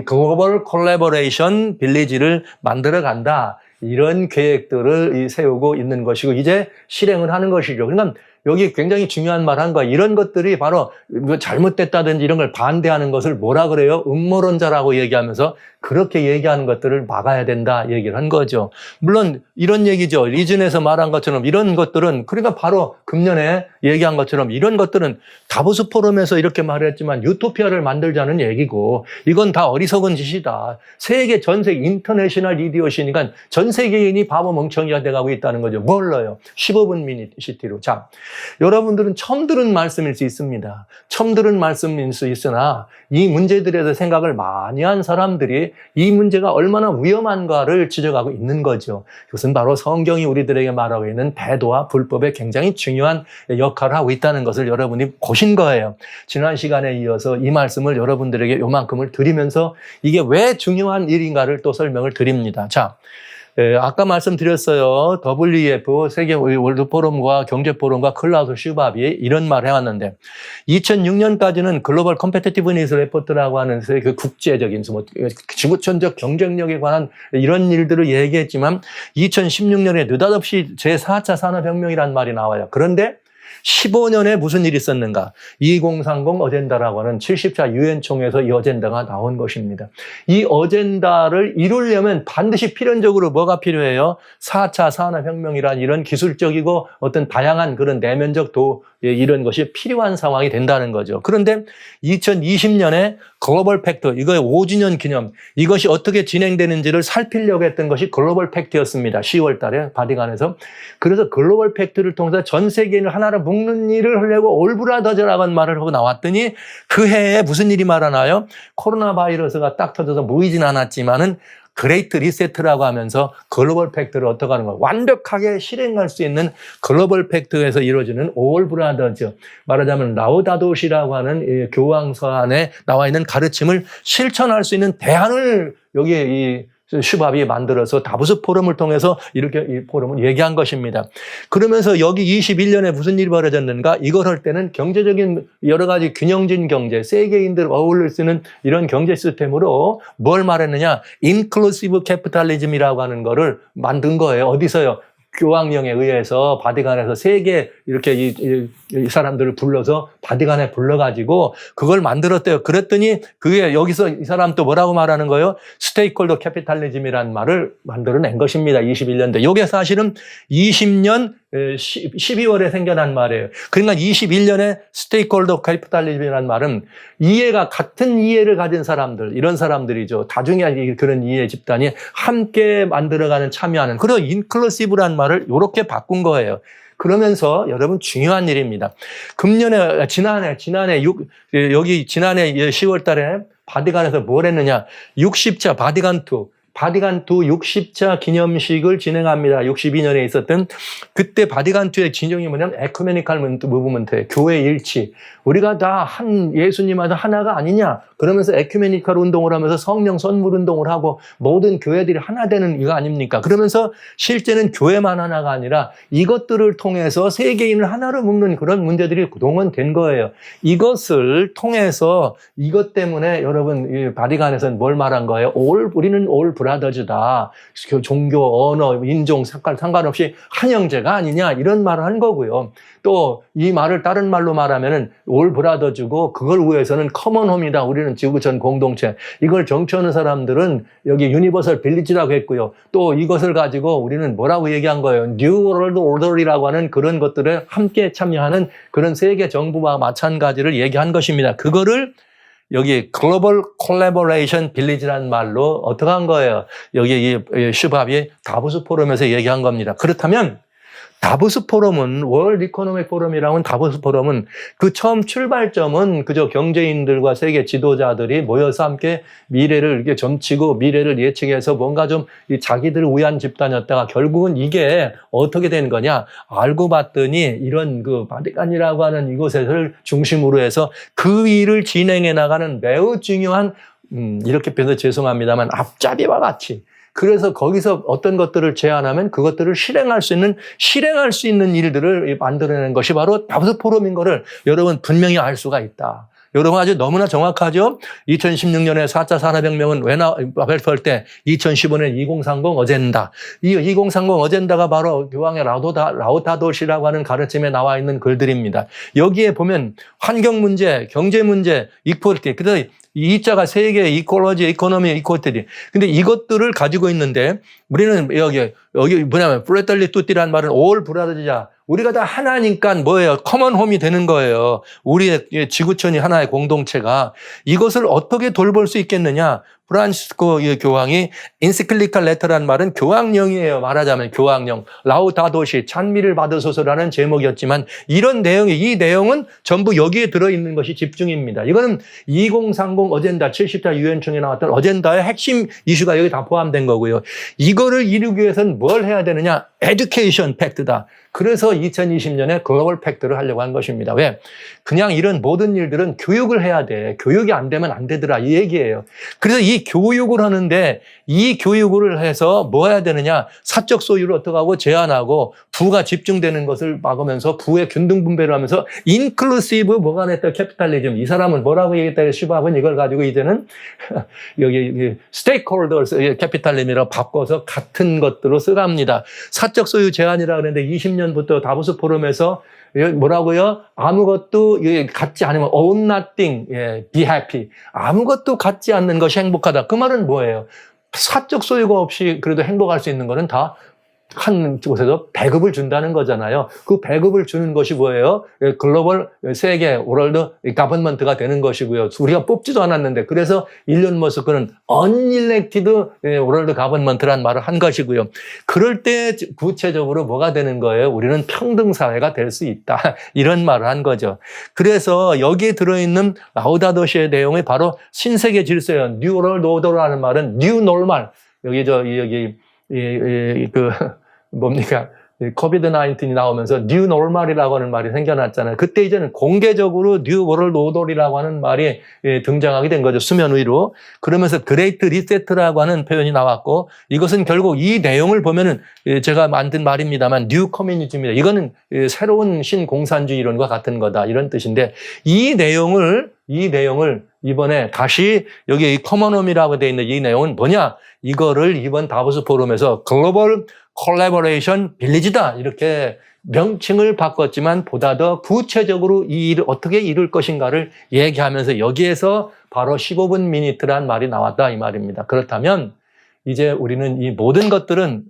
글로벌 콜라보레이션 빌리지를 만들어 간다. 이런 계획들을 세우고 있는 것이고 이제 실행을 하는 것이죠. 그러니까 여기 굉장히 중요한 말 한 거야. 이런 것들이 바로 잘못됐다든지 이런 걸 반대하는 것을 뭐라 그래요? 음모론자라고 얘기하면서 그렇게 얘기하는 것들을 막아야 된다 얘기를 한 거죠. 물론 이런 얘기죠. 리즌에서 말한 것처럼 이런 것들은 그러니까 바로 금년에 얘기한 것처럼 이런 것들은 다보스 포럼에서 이렇게 말했지만 유토피아를 만들자는 얘기고 이건 다 어리석은 짓이다. 전 세계 인터내셔널 이디엇이니까 전 세계인이 바보 멍청이가 돼가고 있다는 거죠. 뭘로요? 15분 미닛 시티로. 자, 여러분들은 처음 들은 말씀일 수 있습니다. 처음 들은 말씀일 수 있으나 이 문제들에 대해서 생각을 많이 한 사람들이 이 문제가 얼마나 위험한가를 지적하고 있는 거죠. 이것은 바로 성경이 우리들에게 말하고 있는 배도와 불법에 굉장히 중요한 역할을 하고 있다는 것을 여러분이 보신 거예요. 지난 시간에 이어서 이 말씀을 여러분들에게 요만큼을 드리면서 이게 왜 중요한 일인가를 또 설명을 드립니다. 자, 아까 말씀드렸어요. WEF 세계 월드 포럼과 경제 포럼과 클라우스 슈밥이 이런 말을 해왔는데 2006년까지는 글로벌 컴페티티브니스 레포트라고 하는 그 국제적인 지구촌적 경쟁력에 관한 이런 일들을 얘기했지만 2016년에 느닷없이 제4차 산업혁명이라는 말이 나와요. 그런데 15년에 무슨 일이 있었는가? 2030 어젠다라고 하는 70차 유엔총회에서 이 어젠다가 나온 것입니다. 이 어젠다를 이루려면 반드시 필연적으로 뭐가 필요해요? 4차 산업혁명이란 이런 기술적이고 어떤 다양한 그런 내면적 이런 것이 필요한 상황이 된다는 거죠. 그런데 2020년에 글로벌 팩트, 이거의 5주년 기념, 이것이 어떻게 진행되는지를 살피려고 했던 것이 글로벌 팩트였습니다. 10월 달에 바티칸에서. 그래서 글로벌 팩트를 통해서 전 세계인을 하나로 묶는 일을 하려고 올브라더즈라고 하는 말을 하고 나왔더니 그 해에 무슨 일이 말하나요? 코로나 바이러스가 딱 터져서 모이진 않았지만은 그레이트 리세트라고 하면서 글로벌 팩트를 어떻게 하는 거 완벽하게 실행할 수 있는 글로벌 팩트에서 이루어지는 올 브라더즈, 말하자면 라우다도시라고 하는 교황서 안에 나와 있는 가르침을 실천할 수 있는 대안을 여기에 이 슈밥이 만들어서 다보스 포럼을 통해서 이렇게 이 포럼을 얘기한 것입니다. 그러면서 여기 21년에 무슨 일이 벌어졌는가? 이걸 할 때는 경제적인 여러 가지 균형진 경제, 세계인들 어울릴 수 있는 이런 경제 시스템으로 뭘 말했느냐? 인클루시브 캐피탈리즘이라고 하는 거를 만든 거예요. 어디서요? 교황령에 의해서 바티칸에서 세계 이렇게 이 사람들을 불러서 바티칸에 불러가지고 그걸 만들었대요. 그랬더니 그게 여기서 이 사람 또 뭐라고 말하는 거예요? 스테이크홀더 캐피탈리즘이라는 말을 만들어낸 것입니다. 21년대. 이게 사실은 20년 12월에 생겨난 말이에요. 그러니까 21년에 스테이크홀더 캐피탈리즘이라는 말은 이해가 같은 이해를 가진 사람들, 이런 사람들이죠. 다중의 그런 이해 집단이 함께 만들어가는 참여하는 그런 인클루시브라는 말을 이렇게 바꾼 거예요. 그러면서 여러분 중요한 일입니다. 지난해 10월 달에 바티칸에서 뭘 했느냐? 60차 바티칸 2 60차 기념식을 진행합니다. 62년에 있었던 그때 바티칸 2의 진정이 뭐냐면 에쿠메니컬 무브먼트예요. 교회 일치. 우리가 다 한 예수님마다 하나가 아니냐? 그러면서 에큐메니컬 운동을 하면서 성령 선물 운동을 하고 모든 교회들이 하나 되는 이거 아닙니까? 그러면서 실제는 교회만 하나가 아니라 이것들을 통해서 세계인을 하나로 묶는 그런 문제들이 그동안 된 거예요. 이것을 통해서 이것 때문에 여러분 이 바티칸에서는 뭘 말한 거예요? 우리는 올 브라더즈다. 종교, 언어, 인종, 상관없이 한 형제가 아니냐 이런 말을 한 거고요. 또 이 말을 다른 말로 말하면은 올 브라더즈고 그걸 위해서는 커먼홈이다. 우리는 지구촌 공동체. 이걸 정치하는 사람들은 여기 유니버설 빌리지라고 했고요. 또 이것을 가지고 우리는 뭐라고 얘기한 거예요? 뉴 월드 오더리라고 하는 그런 것들에 함께 참여하는 그런 세계 정부와 마찬가지를 얘기한 것입니다. 그거를 여기 글로벌 콜래보레이션 빌리지라는 말로 어떻게 한 거예요? 여기 이 슈밥이 다보스 포럼에서 얘기한 겁니다. 그렇다면 다보스 포럼은 월드 이코노믹 포럼이라고 하는 다보스 포럼은 그 처음 출발점은 그저 경제인들과 세계 지도자들이 모여서 함께 미래를 이렇게 점치고 미래를 예측해서 뭔가 좀 자기들을 위한 집단이었다가 결국은 이게 어떻게 된 거냐? 알고 봤더니 이런 그 바티칸이라고 하는 이곳을 중심으로 해서 그 일을 진행해 나가는 매우 중요한 이렇게 표현해서 죄송합니다만 앞잡이와 같이 그래서 거기서 어떤 것들을 제안하면 그것들을 실행할 수 있는 일들을 만들어내는 것이 바로 다보스 포럼인 거를 여러분 분명히 알 수가 있다. 여러분 아주 너무나 정확하죠? 2016년에 4차 산업혁명은 왜 발표할 때 2015년 2030 어젠다. 이 2030 어젠다가 바로 교황의 라우다도시라고 하는 가르침에 나와 있는 글들입니다. 여기에 보면 환경 문제, 경제 문제, 이퀄리티, 그래서 이자가 세계 이콜로지, 이코노미, 이퀄리티. 근데 이것들을 가지고 있는데 우리는 여기 뭐냐면 프레텔리 뚜띠라는 말은 올 브라더즈자. 우리가 다 하나니까 뭐예요? 커먼 홈이 되는 거예요. 우리의 지구촌이 하나의 공동체가. 이것을 어떻게 돌볼 수 있겠느냐? 프란시스코 교황이 인시클리칼 레터라는 말은 교황령이에요. 말하자면 교황령. 라우다도시 찬미를 받으소서라는 제목이었지만 이런 이 내용은 전부 여기에 들어있는 것이 집중입니다. 이거는 2030 어젠다 70차 유엔총회 나왔던 어젠다의 핵심 이슈가 여기 다 포함된 거고요. 이거를 이루기 위해서는 뭘 해야 되느냐? 에듀케이션 팩트다. 그래서 2020년에 글로벌 팩트를 하려고 한 것입니다. 왜? 그냥 이런 모든 일들은 교육을 해야 돼. 교육이 안 되면 안 되더라. 이 얘기예요. 그래서 이 교육을 하는데 이 교육을 해서 뭐 해야 되느냐? 사적 소유를 어떻게 하고 제한하고 부가 집중되는 것을 막으면서 부의 균등 분배를 하면서 인클루시브 뭐가 냈다 캐피탈리즘. 이 사람은 뭐라고 얘기했다. 슈밥은 이걸 가지고 이제는 여기 스테이크홀더 캐피탈리즘이라고 바꿔서 같은 것들로 쓰랍니다. 사적 소유 제한이라고 그랬는데 20년부터 다보스 포럼에서 뭐라고요? 아무것도 갖지 않으면 own nothing, be happy. 아무것도 갖지 않는 것이 행복하다. 그 말은 뭐예요? 사적 소유가 없이 그래도 행복할 수 있는 거는 다 한 곳에서 배급을 준다는 거잖아요. 그 배급을 주는 것이 뭐예요? 글로벌 세계 월드 가버먼트가 되는 것이고요. 우리가 뽑지도 않았는데 그래서 일론 머스크는 unelected 월드 가버먼트란 말을 한 것이고요. 그럴 때 구체적으로 뭐가 되는 거예요? 우리는 평등 사회가 될 수 있다. 이런 말을 한 거죠. 그래서 여기에 들어있는 라우다토 시의 내용이 바로 신세계 질서예요. 뉴 월드 오더라는 말은 뉴 노멀. 뭡니까? 코비드 19이 나오면서 뉴 노멀이라고 하는 말이 생겨났잖아요. 그때 이제는 공개적으로 뉴 월드 오더라고 하는 말이 등장하게 된 거죠. 수면 위로. 그러면서 그레이트 리세트라고 하는 표현이 나왔고, 이것은 결국 이 내용을 보면은 제가 만든 말입니다만 뉴 커뮤니즘입니다. 이거는 새로운 신공산주의 이론과 같은 거다. 이런 뜻인데 이 내용을 이번에 다시 여기 이 커머넘이라고 되어 있는 이 내용은 뭐냐? 이거를 이번 다보스 포럼에서 글로벌 콜래버레이션 빌리지다 이렇게 명칭을 바꿨지만 보다 더 구체적으로 이 일을 어떻게 이룰 것인가를 얘기하면서 여기에서 바로 15분 미니트란 말이 나왔다 이 말입니다. 그렇다면 이제 우리는 이 모든 것들은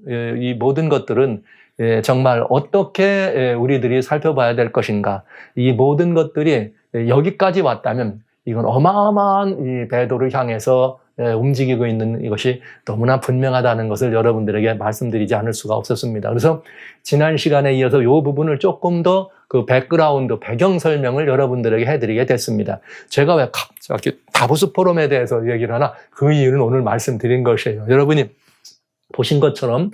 정말 어떻게 우리들이 살펴봐야 될 것인가. 이 모든 것들이 여기까지 왔다면 이건 어마어마한 이 배도를 향해서 움직이고 있는 이것이 너무나 분명하다는 것을 여러분들에게 말씀드리지 않을 수가 없었습니다. 그래서 지난 시간에 이어서 이 부분을 조금 더 그 백그라운드, 배경 설명을 여러분들에게 해드리게 됐습니다. 제가 왜 갑자기 다보스 포럼에 대해서 얘기를 하나? 그 이유는 오늘 말씀드린 것이에요. 여러분이 보신 것처럼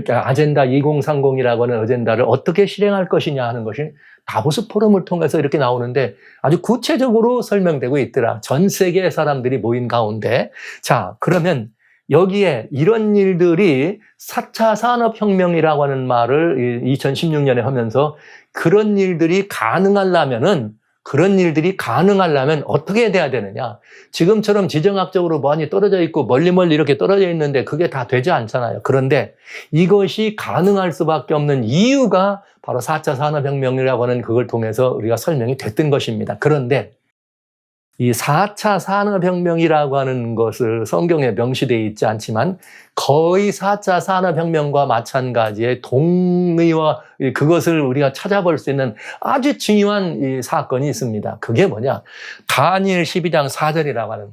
아젠다 2030이라고 하는 어젠다를 어떻게 실행할 것이냐 하는 것이 다보스 포럼을 통해서 이렇게 나오는데 아주 구체적으로 설명되고 있더라. 전 세계의 사람들이 모인 가운데. 자, 그러면 여기에 이런 일들이 4차 산업혁명이라고 하는 말을 2016년에 하면서 그런 일들이 가능하려면 어떻게 돼야 되느냐. 지금처럼 지정학적으로 많이 떨어져 있고 멀리 이렇게 떨어져 있는데 그게 다 되지 않잖아요. 그런데 이것이 가능할 수밖에 없는 이유가 바로 4차 산업혁명이라고 하는 그걸 통해서 우리가 설명이 됐던 것입니다. 그런데 이 4차 산업혁명이라고 하는 것을 성경에 명시되어 있지 않지만 거의 4차 산업혁명과 마찬가지의 동의와 그것을 우리가 찾아볼 수 있는 아주 중요한 이 사건이 있습니다. 그게 뭐냐? 다니엘 12장 4절이라고 하는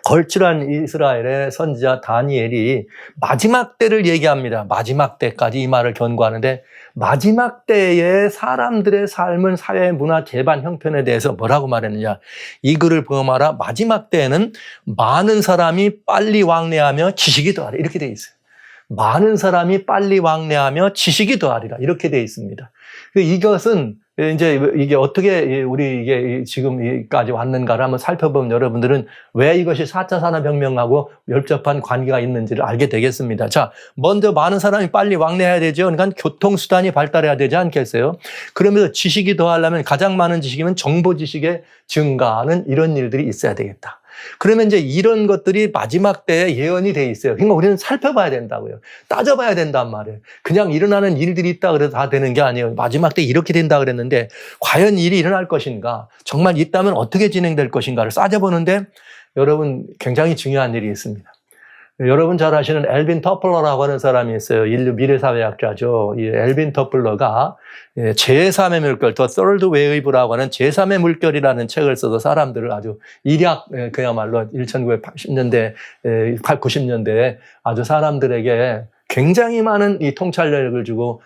걸출한 이스라엘의 선지자 다니엘이 마지막 때를 얘기합니다. 마지막 때까지 이 말을 견고하는데 마지막 때의 사람들의 삶은 사회, 문화, 재반, 형편에 대해서 뭐라고 말했느냐. 이 글을 보마라 마지막 때에는 많은 사람이 빨리 왕래하며 지식이 더하리라. 이렇게 되어 있어요. 많은 사람이 빨리 왕래하며 지식이 더하리라. 이렇게 되어 있습니다. 이것은 이제 이게 어떻게 우리 이게 지금까지 왔는가를 한번 살펴보면 여러분들은 왜 이것이 4차 산업혁명하고 밀접한 관계가 있는지를 알게 되겠습니다. 자, 먼저 많은 사람이 빨리 왕래해야 되죠. 그러니까 교통수단이 발달해야 되지 않겠어요? 그러면서 지식이 더하려면 가장 많은 지식이면 정보 지식의 증가하는 이런 일들이 있어야 되겠다. 그러면 이제 이런 것들이 마지막 때에 예언이 돼 있어요. 그러니까 우리는 살펴봐야 된다고요. 따져봐야 된단 말이에요. 그냥 일어나는 일들이 있다 그래도 다 되는 게 아니에요. 마지막 때 이렇게 된다 그랬는데 과연 일이 일어날 것인가? 정말 있다면 어떻게 진행될 것인가를 따져보는데 여러분 굉장히 중요한 일이 있습니다. 여러분 잘 아시는 엘빈 터플러라고 하는 사람이 있어요. 인류 미래사회학자죠. 이 엘빈 터플러가 제3의 물결, The Third Wave라고 하는 제3의 물결이라는 책을 써서 사람들을 아주 일약, 그야말로 1980년대, 90년대에 아주 사람들에게 굉장히 많은 이 통찰력을 주고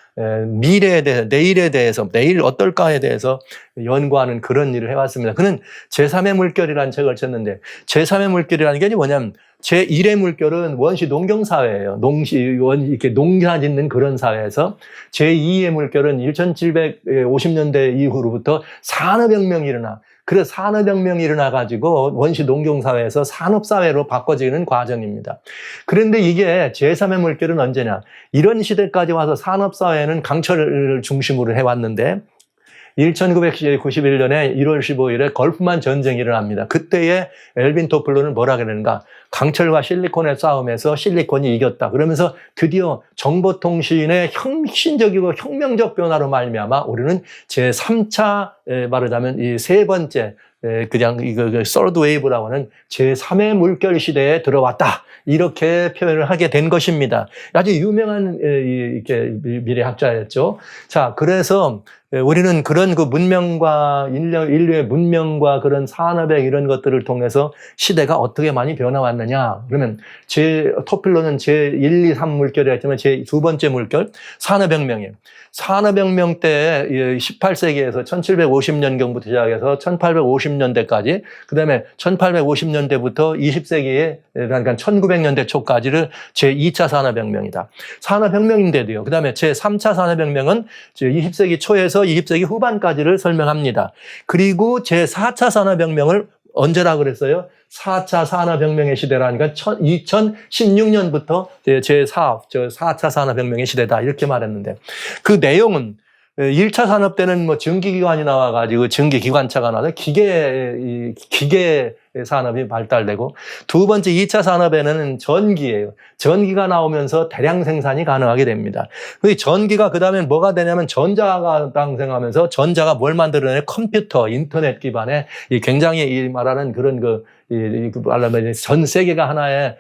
미래에 대해서, 내일에 대해서, 내일 어떨까에 대해서 연구하는 그런 일을 해왔습니다. 그는 제3의 물결이라는 책을 썼는데 제3의 물결이라는 게 뭐냐면 제1의 물결은 원시 농경사회예요. 이렇게 농사 짓는 그런 사회에서 제2의 물결은 1750년대 이후로부터 산업혁명이 일어나. 그래서 산업혁명이 일어나가지고 원시 농경사회에서 산업사회로 바꿔지는 과정입니다. 그런데 이게 제3의 물결은 언제냐. 이런 시대까지 와서 산업사회는 강철을 중심으로 해왔는데 1991년에 1월 15일에 걸프만 전쟁이 일어납니다. 그때에 엘빈 토플러는 뭐라 그러는가? 강철과 실리콘의 싸움에서 실리콘이 이겼다. 그러면서 드디어 정보통신의 혁신적이고 혁명적 변화로 말미암아 우리는 제3차 말하자면 이 세 번째 그냥 이거 third wave라고 하는 제3의 물결 시대에 들어왔다. 이렇게 표현을 하게 된 것입니다. 아주 유명한 이렇게 미래학자였죠. 자, 그래서 우리는 그런 그 문명과 인류의 문명과 그런 산업의 이런 것들을 통해서 시대가 어떻게 많이 변화왔느냐. 그러면 토필로는 제1, 2, 3 물결이 있지만 제 두 번째 물결, 산업혁명이에요. 산업혁명 때 18세기에서 1750년경부터 시작해서 1850년대까지, 그 다음에 1850년대부터 20세기에, 그러니까 1900년대 초까지를 제2차 산업혁명이다. 산업혁명인데도요. 그 다음에 제3차 산업혁명은 제20세기 초에서 20세기 후반까지를 설명합니다. 그리고 제4차 산업혁명을 언제라 그랬어요? 4차 산업혁명의 시대라니까 2016년부터 제4차 산업혁명의 시대다 이렇게 말했는데, 그 내용은 1차 산업 때는 뭐 전기기관이 나와가지고 전기기관차가 나와서 기계 산업이 발달되고, 두 번째 2차 산업에는 전기예요. 전기가 나오면서 대량 생산이 가능하게 됩니다. 그 전기가 그 다음에 뭐가 되냐면 전자가 탄생하면서 전자가 뭘 만들어내요? 컴퓨터, 인터넷 기반의 굉장히 말하는 그런 말하면 전 세계가 하나의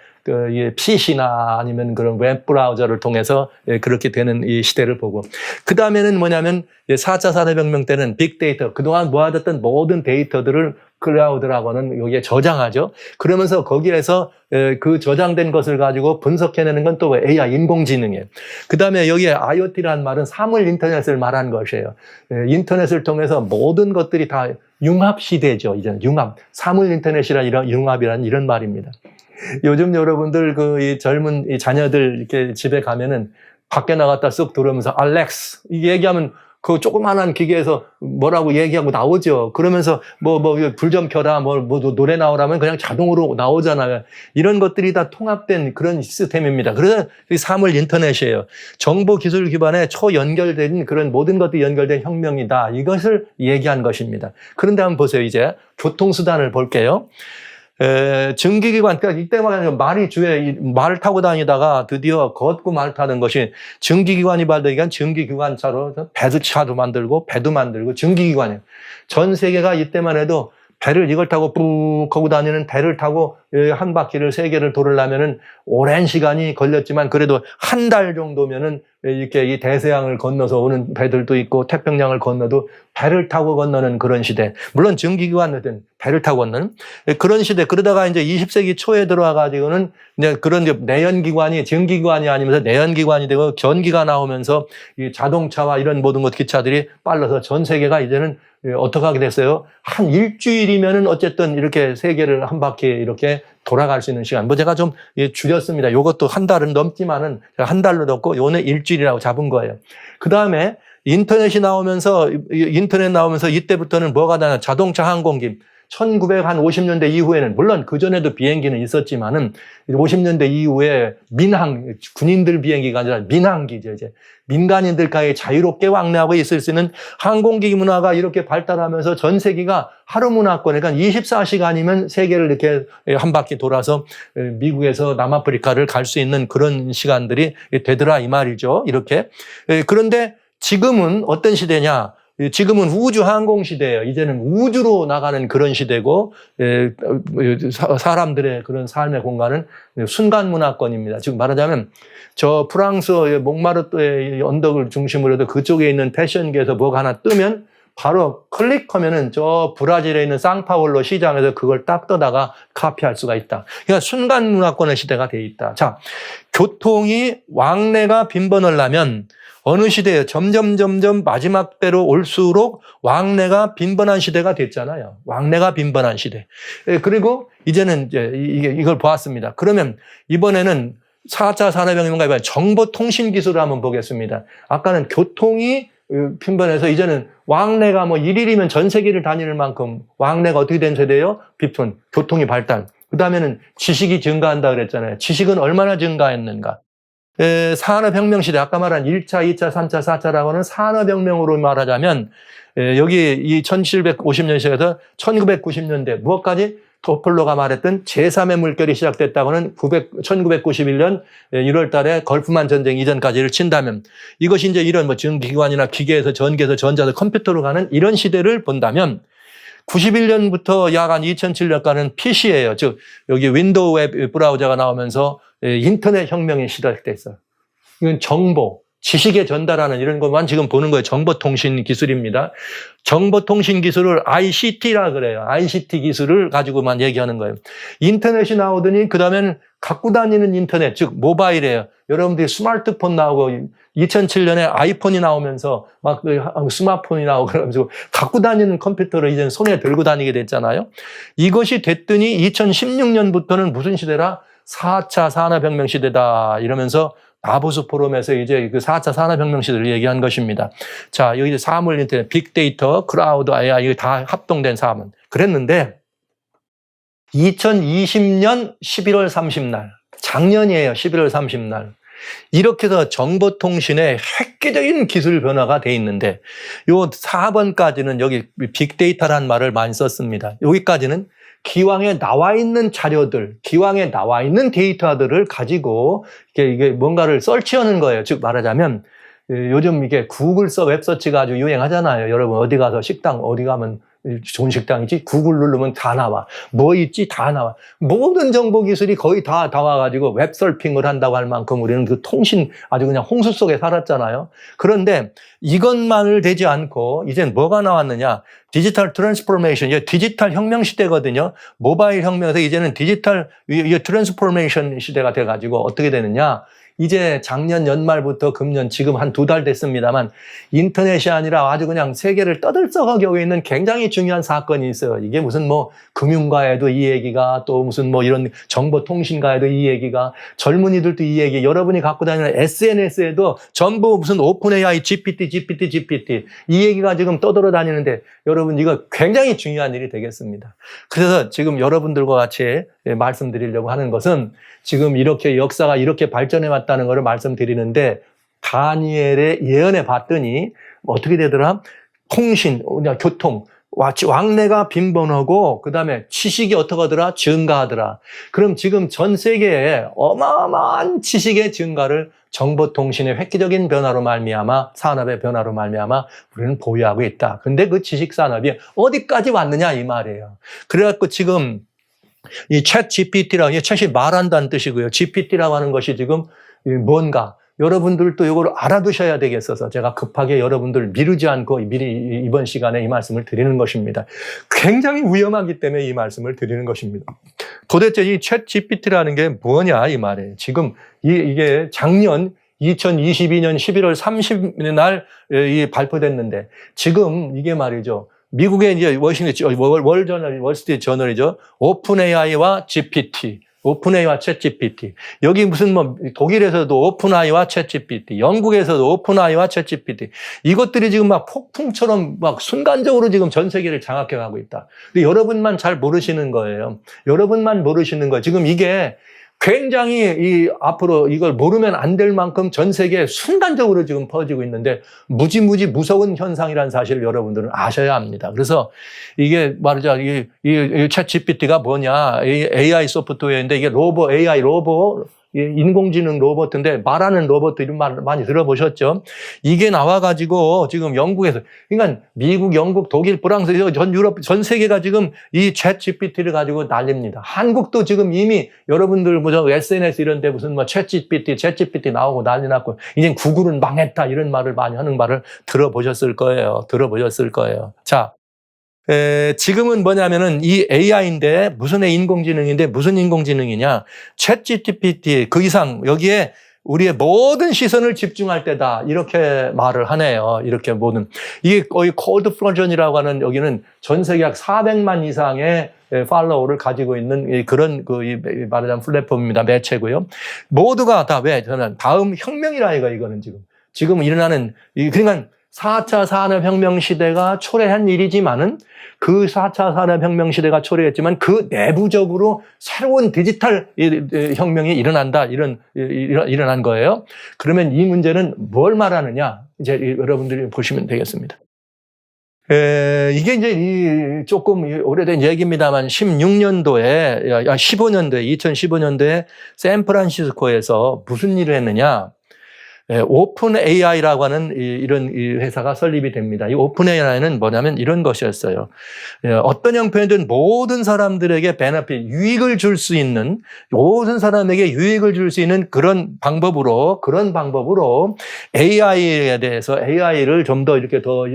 PC나 아니면 그런 웹 브라우저를 통해서 그렇게 되는 이 시대를 보고, 그 다음에는 뭐냐면 4차 산업혁명 때는 빅데이터, 그동안 모아뒀던 모든 데이터들을 클라우드라고 하는 여기에 저장하죠. 그러면서 거기에서 그 저장된 것을 가지고 분석해내는 건 또 AI, 인공지능이에요. 그 다음에 여기에 IoT라는 말은 사물 인터넷을 말한 것이에요. 인터넷을 통해서 모든 것들이 다 융합 시대죠. 이제는 융합, 사물 인터넷이란 이런 융합이란 이런 말입니다. 요즘 여러분들 이 젊은 이 자녀들 이렇게 집에 가면은 밖에 나갔다 쓱 들어오면서 알렉스 이 얘기하면 그 조그만한 기계에서 뭐라고 얘기하고 나오죠. 그러면서 불 좀 켜라, 노래 나오라면 그냥 자동으로 나오잖아요. 이런 것들이 다 통합된 그런 시스템입니다. 그래서 사물 인터넷이에요. 정보 기술 기반에 초연결된 그런 모든 것들이 연결된 혁명이다. 이것을 얘기한 것입니다. 그런데 한번 보세요. 이제 교통수단을 볼게요. 증기기관, 그러니까 이때만 말을 타고 다니다가 드디어 걷고 말 타는 것이 증기기관이 발달되니까 증기기관차로 배도 만들고 증기기관이에요. 전 세계가 이때만 해도 배를 이걸 타고 뿡 하고 다니는 배를 타고 한 바퀴를 세계를 돌으려면은 오랜 시간이 걸렸지만 그래도 한 달 정도면은 이렇게 이 대서양을 건너서 오는 배들도 있고 태평양을 건너도 배를 타고 건너는 그런 시대. 물론 증기기관이든 배를 타고 건너는 그런 시대. 그러다가 이제 20세기 초에 들어와 가지고는 이제 그런 내연기관이 증기기관이 아니면서 내연기관이 되고 전기가 나오면서 이 자동차와 이런 모든 것 기차들이 빨라서 전 세계가 이제는 어떻게 하게 됐어요? 한 일주일이면은 어쨌든 이렇게 세계를 한 바퀴 이렇게 돌아갈 수 있는 시간. 제가 좀 줄였습니다. 요것도 한 달은 넘지만은 제가 한 달로 넣고 요는 일주일이라고 잡은 거예요. 그 다음에 인터넷 나오면서 이때부터는 뭐가 나냐? 자동차, 항공기. 1950년대 이후에는 물론 그전에도 비행기는 있었지만은 50년대 이후에 군인들 비행기가 아니라 민항기죠. 이제 민간인들까지 자유롭게 왕래하고 있을 수 있는 항공기 문화가 이렇게 발달하면서 전 세계가 하루 문화권, 그러니까 24시간이면 세계를 이렇게 한 바퀴 돌아서 미국에서 남아프리카를 갈 수 있는 그런 시간들이 되더라 이 말이죠. 이렇게. 그런데 지금은 어떤 시대냐? 지금은 우주 항공 시대예요. 이제는 우주로 나가는 그런 시대고, 사람들의 그런 삶의 공간은 순간 문화권입니다. 지금 말하자면 저 프랑스 몽마르트의 언덕을 중심으로 해도 그쪽에 있는 패션계에서 뭐가 하나 뜨면 바로 클릭하면은 저 브라질에 있는 상파울로 시장에서 그걸 딱 떠다가 카피할 수가 있다. 그러니까 순간 문화권의 시대가 돼 있다. 자, 교통이 왕래가 빈번하려면 어느 시대에 점점 마지막 때로 올수록 왕래가 빈번한 시대가 됐잖아요. 왕래가 빈번한 시대. 그리고 이제는 이걸 보았습니다. 그러면 이번에는 4차 산업혁명과 정보통신 기술을 한번 보겠습니다. 아까는 교통이 빈번해서 이제는 왕래가 일일이면 전 세계를 다닐 만큼 왕래가 어떻게 된 세대예요? 빈번, 교통이 발달. 그 다음에는 지식이 증가한다 그랬잖아요. 지식은 얼마나 증가했는가? 산업혁명 시대, 아까 말한 1차, 2차, 3차, 4차라고 하는 산업혁명으로 말하자면, 여기 이 1750년 시작해서 1990년대, 무엇까지? 토플러가 말했던 제3의 물결이 시작됐다고는 1991년 1월 달에 걸프만 전쟁 이전까지를 친다면, 이것이 이제 이런 증기기관이나 기계에서 전기에서 전자에서 컴퓨터로 가는 이런 시대를 본다면, 91년부터 약 한 2007년까지는 PC예요. 즉 여기 윈도우 웹 브라우저가 나오면서 인터넷 혁명이 시작됐어요. 이건 정보, 지식에 전달하는 이런 것만 지금 보는 거예요. 정보통신 기술입니다. 정보통신 기술을 ICT라 그래요. ICT 기술을 가지고만 얘기하는 거예요. 인터넷이 나오더니 그 다음에는 갖고 다니는 인터넷, 즉 모바일이에요. 여러분들이 스마트폰 나오고 2007년에 아이폰이 나오면서 막 스마트폰이 나오고 그러면서 갖고 다니는 컴퓨터를 이제 손에 들고 다니게 됐잖아요. 이것이 됐더니 2016년부터는 무슨 시대라? 4차 산업혁명 시대다 이러면서 다보스 포럼에서 이제 그 4차 산업혁명 시대를 얘기한 것입니다. 자, 여기 사물 인터넷, 빅데이터, 클라우드, AI 이거 다 합동된 사물. 그랬는데 2020년 11월 30날, 작년이에요. 11월 30날. 이렇게 해서 정보통신에 획기적인 기술 변화가 돼 있는데 요 4번까지는 여기 빅데이터라는 말을 많이 썼습니다. 여기까지는 기왕에 나와 있는 자료들, 기왕에 나와 있는 데이터들을 가지고 이게 뭔가를 설치하는 거예요. 즉 말하자면 요즘 이게 구글 웹서치가 아주 유행하잖아요. 여러분 어디 가서 식당 어디 가면 좋은 식당이지 구글 누르면 다 나와. 뭐 있지 다 나와. 모든 정보 기술이 거의 다 와가지고 웹서핑을 한다고 할 만큼 우리는 그 통신 아주 그냥 홍수 속에 살았잖아요. 그런데 이것만을 되지 않고 이젠 뭐가 나왔느냐. 디지털 트랜스포메이션, 이제 디지털 혁명 시대거든요. 모바일 혁명에서 이제는 디지털 트랜스포메이션 시대가 돼가지고 어떻게 되느냐. 이제 작년 연말부터 금년 지금 한 2달 됐습니다만 인터넷이 아니라 아주 그냥 세계를 떠들썩하게 오고 있는 굉장히 중요한 사건이 있어요. 이게 무슨 뭐 금융가에도 이 얘기가 또 무슨 뭐 이런 정보통신가에도 이 얘기가 젊은이들도 이 얘기 여러분이 갖고 다니는 SNS에도 전부 무슨 오픈 AI GPT 이 얘기가 지금 떠돌아 다니는데 여러분 이거 굉장히 중요한 일이 되겠습니다. 그래서 지금 여러분들과 같이 말씀드리려고 하는 것은 지금 이렇게 역사가 이렇게 발전해 왔다는 것을 말씀드리는데 다니엘의 예언에 봤더니 어떻게 되더라? 통신, 교통, 왕래가 빈번하고 그다음에 지식이 어떻게 하더라? 증가하더라. 그럼 지금 전 세계에 어마어마한 지식의 증가를 정보통신의 획기적인 변화로 말미암아 산업의 변화로 말미암아 우리는 보유하고 있다. 근데 그 지식산업이 어디까지 왔느냐 이 말이에요. 그래갖고 지금 이 챗 GPT라고, 이 챗이 말한다는 뜻이고요. GPT라고 하는 것이 지금 뭔가 여러분들도 이걸 알아두셔야 되겠어서 제가 급하게 여러분들 미루지 않고 미리 이번 시간에 이 말씀을 드리는 것입니다. 굉장히 위험하기 때문에 이 말씀을 드리는 것입니다. 도대체 이 챗 GPT라는 게 뭐냐 이 말이에요. 지금 이게 작년 2022년 11월 30일 날 발표됐는데 지금 이게 말이죠. 미국의 이제 월스트리트 저널이죠. 오픈 AI와 GPT, 오픈 AI와 챗 GPT. 여기 무슨 뭐 독일에서도 오픈 AI와 챗 GPT, 영국에서도 오픈 AI와 챗 GPT. 이것들이 지금 막 폭풍처럼 막 순간적으로 지금 전 세계를 장악해 가고 있다. 근데 여러분만 잘 모르시는 거예요. 여러분만 모르시는 거예요. 지금 이게 굉장히 앞으로 이걸 모르면 안 될 만큼 전 세계에 순간적으로 지금 퍼지고 있는데 무지무지 무서운 현상이라는 사실을 여러분들은 아셔야 합니다. 그래서 이게 말이죠. 이 챗 GPT가 뭐냐. AI 소프트웨어인데 이게 AI 로봇, 인공지능 로봇인데 말하는 로봇 이런 말 많이 들어보셨죠? 이게 나와가지고 지금 영국에서 그러니까 미국, 영국, 독일, 프랑스, 전 유럽, 전 세계가 지금 이 챗 GPT를 가지고 난립니다. 한국도 지금 이미 여러분들 뭐 SNS 이런 데 무슨 뭐 챗 GPT 나오고 난리 났고 이제 구글은 망했다 이런 말을 많이 하는 말을 들어보셨을 거예요. 자. 지금은 뭐냐면은 이 AI인데 무슨 인공지능인데 무슨 인공지능이냐. 챗 GPT 그 이상 여기에 우리의 모든 시선을 집중할 때다. 이렇게 말을 하네요. 이렇게 모든. 이게 거의 콜드 플러전이라고 하는 여기는 전 세계 약 400만 이상의 팔로워를 가지고 있는 그런 말하자면 플랫폼입니다. 매체고요. 모두가 다 왜? 저는 다음 혁명이라 이거는 지금 일어나는 그러니까 4차 산업혁명 시대가 초래한 일이지만은 그 4차 산업혁명 시대가 초래했지만 그 내부적으로 새로운 디지털 혁명이 일어난 거예요. 그러면 이 문제는 뭘 말하느냐? 이제 여러분들이 보시면 되겠습니다. 이게 이제 조금 오래된 얘기입니다만 2015년도에 샌프란시스코에서 무슨 일을 했느냐? 오픈 AI라고 하는 이런 회사가 설립이 됩니다. 이 오픈 AI는 뭐냐면 이런 것이었어요. 어떤 형편이든 모든 사람들에게 베네핏, 유익을 줄 수 있는, 모든 사람에게 유익을 줄 수 있는 그런 방법으로 AI에 대해서 AI를 좀 더 이렇게 더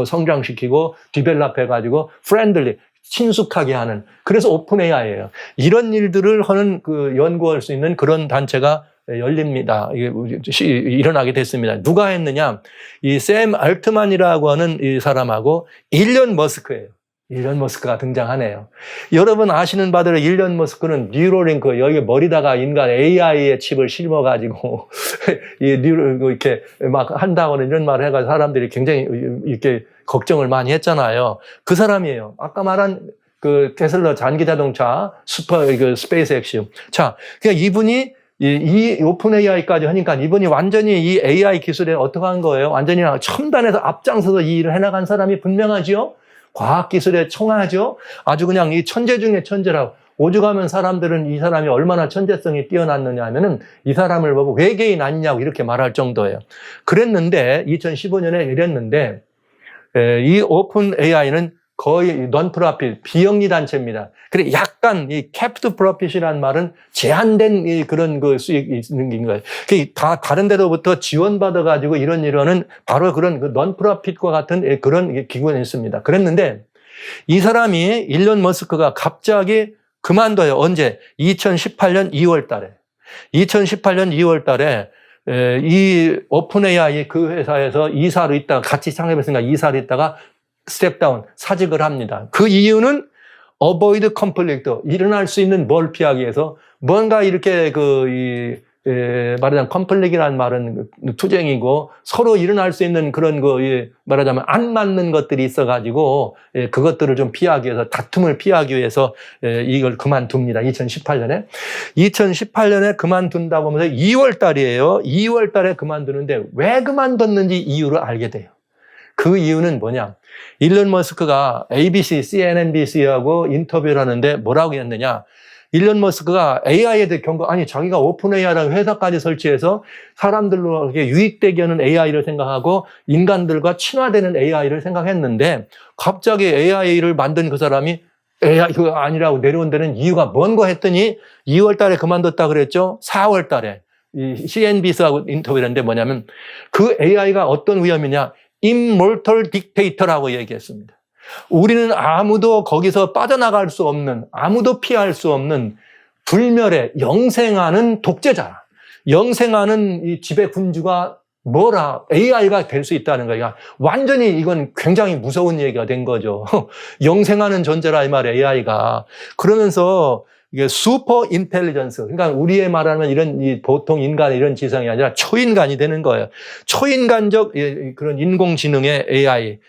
성장시키고 디벨롭해가지고 프렌들리, 친숙하게 하는, 그래서 오픈 AI예요. 이런 일들을 하는 연구할 수 있는 그런 단체가 열립니다. 일어나게 됐습니다. 누가 했느냐? 이 샘 알트만이라고 하는 이 사람하고 일론 머스크예요. 일론 머스크가 등장하네요. 여러분 아시는 바대로 일론 머스크는 뉴로링크, 여기 머리다가 인간 AI의 칩을 심어가지고 이렇게 막 한다고는 이런 말을 해가지고 사람들이 굉장히 이렇게 걱정을 많이 했잖아요. 그 사람이에요. 아까 말한 그 테슬라 전기자동차 스페이스 X. 자, 그러니까 이분이 이 오픈 AI까지 하니까 이분이 완전히 이 AI 기술에 어떻게 한 거예요? 완전히 첨단에서 앞장서서 이 일을 해나간 사람이 분명하죠? 과학기술의 총하죠? 아주 그냥 이 천재 중에 천재라고. 오죽하면 사람들은 이 사람이 얼마나 천재성이 뛰어났느냐 하면은 이 사람을 보고 외계인 아니냐고 이렇게 말할 정도예요. 그랬는데, 2015년에 이랬는데, 이 오픈 AI는 거의 non-profit, 비영리 단체입니다. 그래, 약간 이 capped profit이라는 말은 제한된 그런 수익이 있는 거예요. 다 다른 데로부터 지원받아가지고 이런 일은 바로 그런 non-profit과 같은 그런 기구가 있습니다. 그랬는데 이 사람이 일론 머스크가 갑자기 그만둬요. 언제? 2018년 2월 달에. 2018년 2월 달에 이 오픈 AI 그 회사에서 이사로 있다가 같이 창업했으니까 이사로 있다가 스텝다운, 사직을 합니다. 그 이유는 avoid conflict, 일어날 수 있는 뭘 피하기 위해서 뭔가 이렇게 말하자면 conflict이라는 말은 투쟁이고 서로 일어날 수 있는 그런 말하자면 안 맞는 것들이 있어가지고 그것들을 좀 피하기 위해서, 다툼을 피하기 위해서 이걸 그만둡니다. 2018년에. 2018년에 그만둔다고 하면서 2월 달이에요. 2월 달에 그만두는데 왜 그만뒀는지 이유를 알게 돼요. 그 이유는 뭐냐? 일론 머스크가 ABC, CNBC하고 인터뷰를 하는데 뭐라고 했느냐? 일론 머스크가 AI에 대해 자기가 오픈 AI라는 회사까지 설치해서 사람들로 유익되게 하는 AI를 생각하고 인간들과 친화되는 AI를 생각했는데 갑자기 AI를 만든 그 사람이 AI 그거 아니라고 내려온 데는 이유가 뭔가 했더니 2월 달에 그만뒀다 그랬죠? 4월 달에 이 CNBC하고 인터뷰를 했는데 뭐냐면 그 AI가 어떤 위험이냐? immortal dictator라고 얘기했습니다. 우리는 아무도 거기서 빠져나갈 수 없는, 아무도 피할 수 없는 불멸의 영생하는 독재자, 영생하는 이 지배 군주가 AI가 될 수 있다는 거야. 완전히 이건 굉장히 무서운 얘기가 된 거죠. 영생하는 존재라 이 말이야, AI가. 그러면서 이게 슈퍼 인텔리전스, 그러니까 우리의 말하면 이런 보통 인간의 이런 지성이 아니라 초인간이 되는 거예요. 초인간적 그런 인공지능의 AI,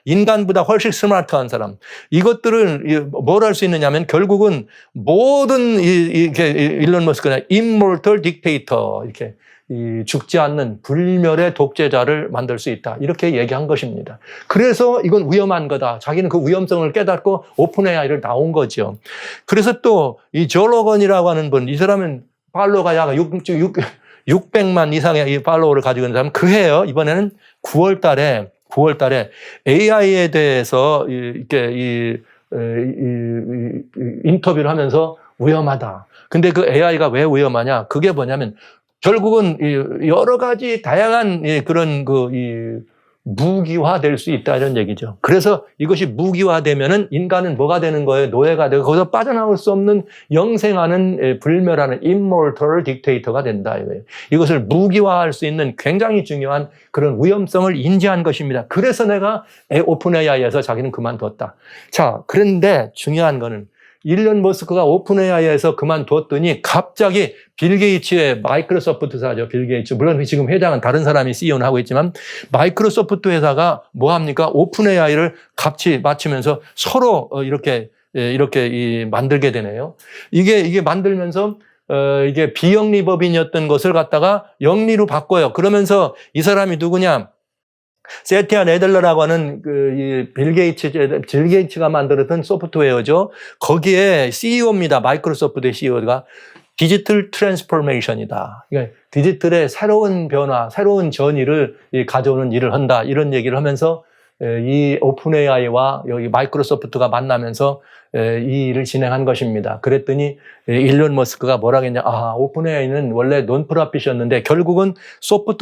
인간보다 훨씬 스마트한 사람. 이것들을 뭘 할 수 있느냐면 결국은 모든 일론 머스크나 immortal dictator 이렇게 죽지 않는 불멸의 독재자를 만들 수 있다. 이렇게 얘기한 것입니다. 그래서 이건 위험한 거다. 자기는 그 위험성을 깨닫고 오픈 AI를 나온 거죠. 그래서 또 이 조 로건이라고 하는 분, 이 사람은 팔로워가 약 600만 이상의 이 팔로워를 가지고 있는 사람, 그 해요. 이번에는 9월 달에 AI에 대해서 인터뷰를 하면서 위험하다. 근데 그 AI가 왜 위험하냐? 그게 뭐냐면 결국은 여러 가지 다양한 그런 무기화될 수 있다 이런 얘기죠. 그래서 이것이 무기화되면은 인간은 뭐가 되는 거예요? 노예가 되고 거기서 빠져나올 수 없는 영생하는 불멸하는 immortal dictator가 된다 이거예요. 이것을 무기화할 수 있는 굉장히 중요한 그런 위험성을 인지한 것입니다. 그래서 내가 오픈 AI에서 자기는 그만뒀다. 자, 그런데 중요한 거는 일론 머스크가 오픈 AI에서 그만뒀더니 갑자기 빌 게이츠의 마이크로소프트사죠. 빌 게이츠. 물론 지금 회장은 다른 사람이 CEO는 하고 있지만 마이크로소프트 회사가 뭐 합니까? 오픈 AI를 같이 맞추면서 서로 이렇게 만들게 되네요. 이게 만들면서 이게 비영리 법인이었던 것을 갖다가 영리로 바꿔요. 그러면서 이 사람이 누구냐? 세티아 네델러라고 하는 빌 게이츠가 만들었던 소프트웨어죠. 거기에 CEO입니다. 마이크로소프트의 CEO가 디지털 트랜스포메이션이다. 그러니까 디지털의 새로운 변화, 새로운 전이를 가져오는 일을 한다. 이런 얘기를 하면서 이 오픈 AI와 여기 마이크로소프트가 만나면서 이 일을 진행한 것입니다. 그랬더니 일론 머스크가 뭐라고 했냐. 오픈 AI는 원래 논프라핏이었는데 결국은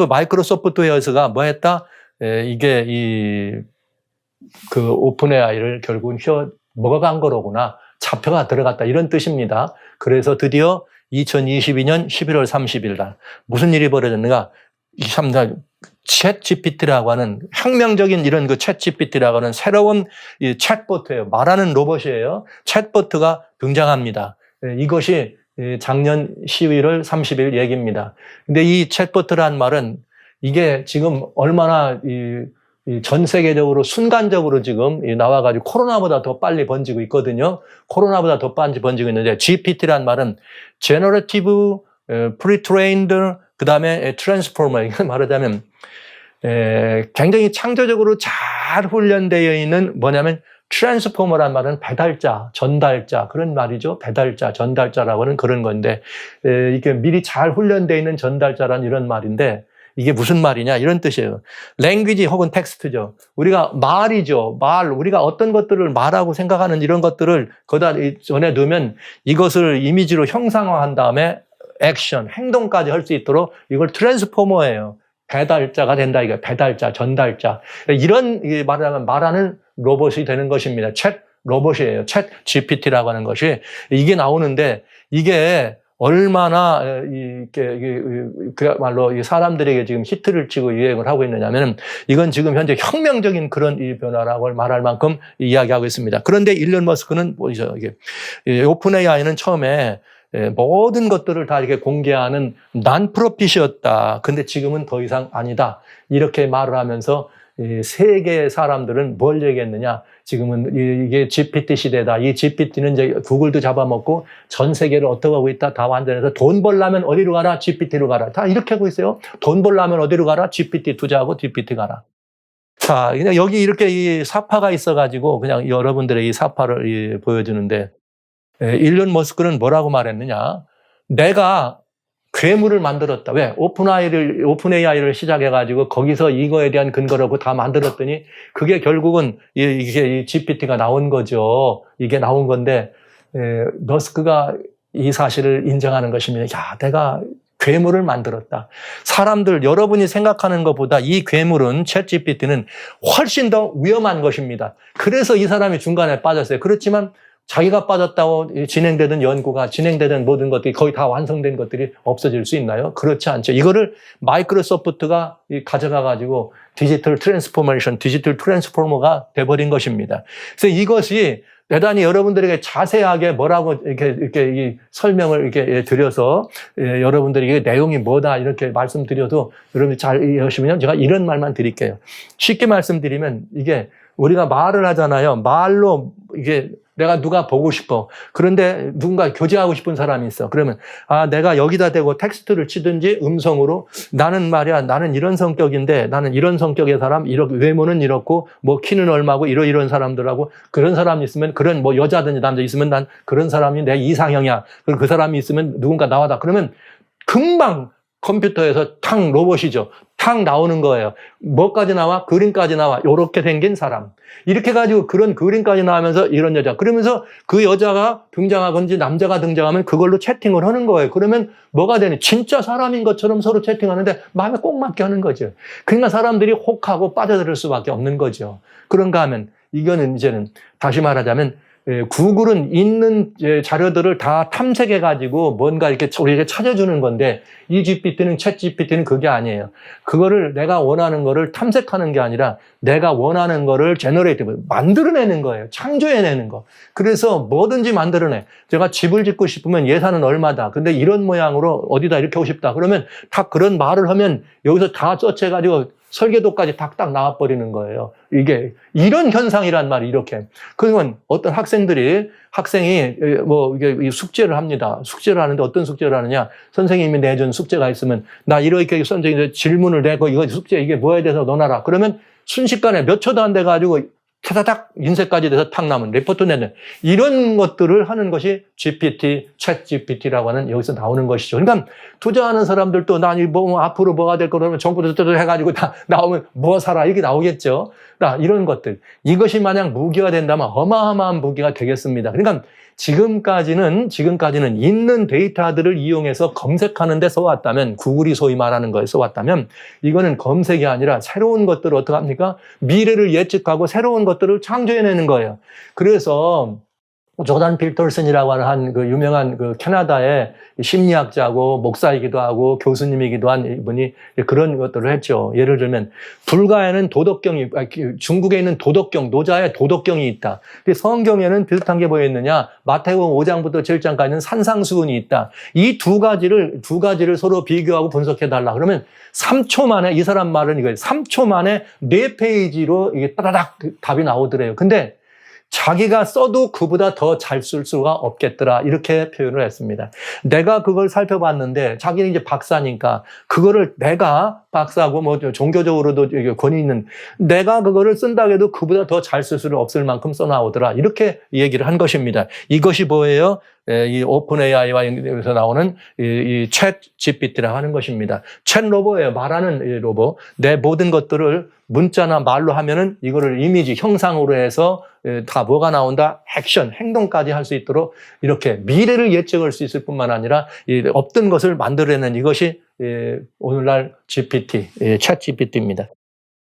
마이크로소프트웨어가 뭐 했다? 이게 그 오픈 AI를 결국은 먹어간 거로구나. 잡혀가 들어갔다. 이런 뜻입니다. 그래서 드디어 2022년 11월 30일 날 무슨 일이 벌어졌는가? 챗 GPT라고 하는 혁명적인 이런 그 챗 GPT라고 하는 새로운 이 챗보트예요. 말하는 로봇이에요. 챗보트가 등장합니다. 이것이 작년 11월 30일 얘기입니다. 근데 이 챗보트라는 말은 이게 지금 얼마나 전 세계적으로 순간적으로 지금 나와가지고 코로나보다 더 빨리 번지고 있거든요. 코로나보다 더 빨리 번지고 있는데 GPT라는 말은 Generative Pre-trained 그 다음에 Transformer 말하자면 굉장히 창조적으로 잘 훈련되어 있는 뭐냐면 트랜스포머란 말은 배달자, 전달자 그런 말이죠. 배달자, 전달자라고 하는 그런 건데 이게 미리 잘 훈련되어 있는 전달자라는 이런 말인데 이게 무슨 말이냐 이런 뜻이에요. 랭귀지 혹은 텍스트죠. 우리가 말이죠. 우리가 어떤 것들을 말하고 생각하는 이런 것들을 거기다 전해두면 이것을 이미지로 형상화한 다음에 액션, 행동까지 할 수 있도록 이걸 트랜스포머예요. 배달자가 된다 이거 배달자, 전달자 이런 말하는 로봇이 되는 것입니다. 챗 로봇이에요. 챗 GPT라고 하는 것이 이게 나오는데 이게 얼마나 그야말로 사람들에게 지금 히트를 치고 유행을 하고 있느냐면 이건 지금 현재 혁명적인 그런 이 변화라고 말할 만큼 이야기하고 있습니다. 그런데 일론 머스크는 뭐죠? 오픈 AI는 처음에 모든 것들을 다 이렇게 공개하는 난프로핏이었다. 근데 지금은 더 이상 아니다. 이렇게 말을 하면서 세계의 사람들은 뭘 얘기했느냐. 지금은 이게 GPT 시대다. 이 GPT는 이제 구글도 잡아먹고 전 세계를 어떻게 하고 있다. 다 완전해서 돈 벌려면 어디로 가라? GPT로 가라. 다 이렇게 하고 있어요. 돈 벌려면 어디로 가라? GPT 투자하고 GPT 가라. 자, 그냥 여기 이렇게 이 사파가 있어가지고 그냥 여러분들의 이 사파를 보여주는데 일론 머스크는 뭐라고 말했느냐? 내가 괴물을 만들었다. 왜? 오픈 AI를 시작해가지고 거기서 이거에 대한 근거라고 다 만들었더니 그게 결국은 이게 GPT가 나온 거죠. 이게 나온 건데 머스크가 이 사실을 인정하는 것입니다. 야, 내가 괴물을 만들었다. 사람들 여러분이 생각하는 것보다 이 괴물은 챗 GPT는 훨씬 더 위험한 것입니다. 그래서 이 사람이 중간에 빠졌어요. 그렇지만 자기가 빠졌다고 진행되던 연구가 진행되던 모든 것들이 거의 다 완성된 것들이 없어질 수 있나요? 그렇지 않죠. 이거를 마이크로소프트가 가져가가지고 디지털 트랜스포머가 돼버린 것입니다. 그래서 이것이 대단히 여러분들에게 자세하게 뭐라고 이렇게 설명을 이렇게 드려서 여러분들이 이게 내용이 뭐다 이렇게 말씀드려도 여러분이 잘 이해하시면 제가 이런 말만 드릴게요. 쉽게 말씀드리면 이게 우리가 말을 하잖아요. 말로 이게 내가 누가 보고 싶어. 그런데 누군가 교제하고 싶은 사람이 있어. 그러면 내가 여기다 대고 텍스트를 치든지 음성으로 나는 말이야. 나는 이런 성격인데 나는 이런 성격의 사람, 외모는 이렇고 뭐 키는 얼마고 이런 사람들하고 그런 사람이 있으면 그런 뭐 여자든지 남자 있으면 난 그런 사람이 내 이상형이야. 그리고 그 사람이 있으면 누군가 나와다. 그러면 금방 컴퓨터에서 탕 로봇이죠. 탕 나오는 거예요. 뭐까지 나와? 그림까지 나와. 요렇게 생긴 사람. 이렇게 가지고 그런 그림까지 나오면서 이런 여자. 그러면서 그 여자가 등장하건지 남자가 등장하면 그걸로 채팅을 하는 거예요. 그러면 뭐가 되니? 진짜 사람인 것처럼 서로 채팅하는데 마음에 꼭 맞게 하는 거죠. 그러니까 사람들이 혹하고 빠져들 수밖에 없는 거죠. 그런가 하면 이거는 이제는 다시 말하자면 구글은 있는 자료들을 다 탐색해가지고 뭔가 이렇게 우리에게 찾아주는 건데 이 GPT는 챗 GPT는 그게 아니에요. 그거를 내가 원하는 거를 탐색하는 게 아니라 내가 원하는 거를 만들어내는 거예요. 창조해내는 거. 그래서 뭐든지 만들어내. 제가 집을 짓고 싶으면 예산은 얼마다. 근데 이런 모양으로 어디다 이렇게 하고 싶다. 그러면 다 그런 말을 하면 여기서 다 서치해가지고 설계도까지 탁탁 나와버리는 거예요. 이게 이런 현상이란 말이 이렇게. 그러면 어떤 학생이 이게 숙제를 합니다. 숙제를 하는데 어떤 숙제를 하느냐? 선생님이 내준 숙제가 있으면 나 이렇게 선생님이 질문을 내고 이거 숙제 이게 뭐에 대해서 논하라. 그러면 순식간에 몇 초도 안 돼 가지고 타다닥 인쇄까지 돼서 탁 나면 레포트 내는 이런 것들을 하는 것이 GPT, 챗 GPT라고 하는 여기서 나오는 것이죠. 그러니까 투자하는 사람들도 나 뭐 앞으로 뭐가 될 거라면 정부도 해가지고 다 나오면 뭐 사라 이게 나오겠죠. 이런 것들 이것이 만약 무기화 된다면 어마어마한 무기가 되겠습니다. 그러니까 지금까지는 있는 데이터들을 이용해서 검색하는 데 써왔다면 구글이 소위 말하는 거에 써왔다면 이거는 검색이 아니라 새로운 것들을 어떻게 합니까? 미래를 예측하고 새로운 것들을 창조해내는 거예요. 그래서 조단 필터슨이라고 하는 그 유명한 그 캐나다의 심리학자고 목사이기도 하고 교수님이기도 한 이분이 그런 것들을 했죠. 예를 들면 불가에는 도덕경이 중국에 있는 도덕경 노자의 도덕경이 있다. 성경에는 비슷한 게 뭐가 있느냐? 마태복음 5장부터 7장까지는 산상수훈이 있다. 이 두 가지를 서로 비교하고 분석해 달라. 그러면 3초 만에 이 사람 말은 이거예요. 3초 만에 4페이지로 이게 따다닥 답이 나오더래요. 근데 자기가 써도 그보다 더 잘 쓸 수가 없겠더라. 이렇게 표현을 했습니다. 내가 그걸 살펴봤는데 자기는 이제 박사니까 그거를 내가 박사고 뭐 종교적으로도 권위 있는 내가 그거를 쓴다고 해도 그보다 더 잘 쓸 수는 없을 만큼 써나오더라. 이렇게 얘기를 한 것입니다. 이것이 뭐예요? 이 오픈 AI에서 나오는 이 챗 GPT라고 하는 것입니다. 챗 로봇예요. 말하는 로봇. 내 모든 것들을 문자나 말로 하면은 이거를 이미지, 형상으로 해서 다 뭐가 나온다? 액션, 행동까지 할 수 있도록 이렇게 미래를 예측할 수 있을 뿐만 아니라 없던 것을 만들어내는 이것이 오늘날 GPT, 챗 GPT입니다.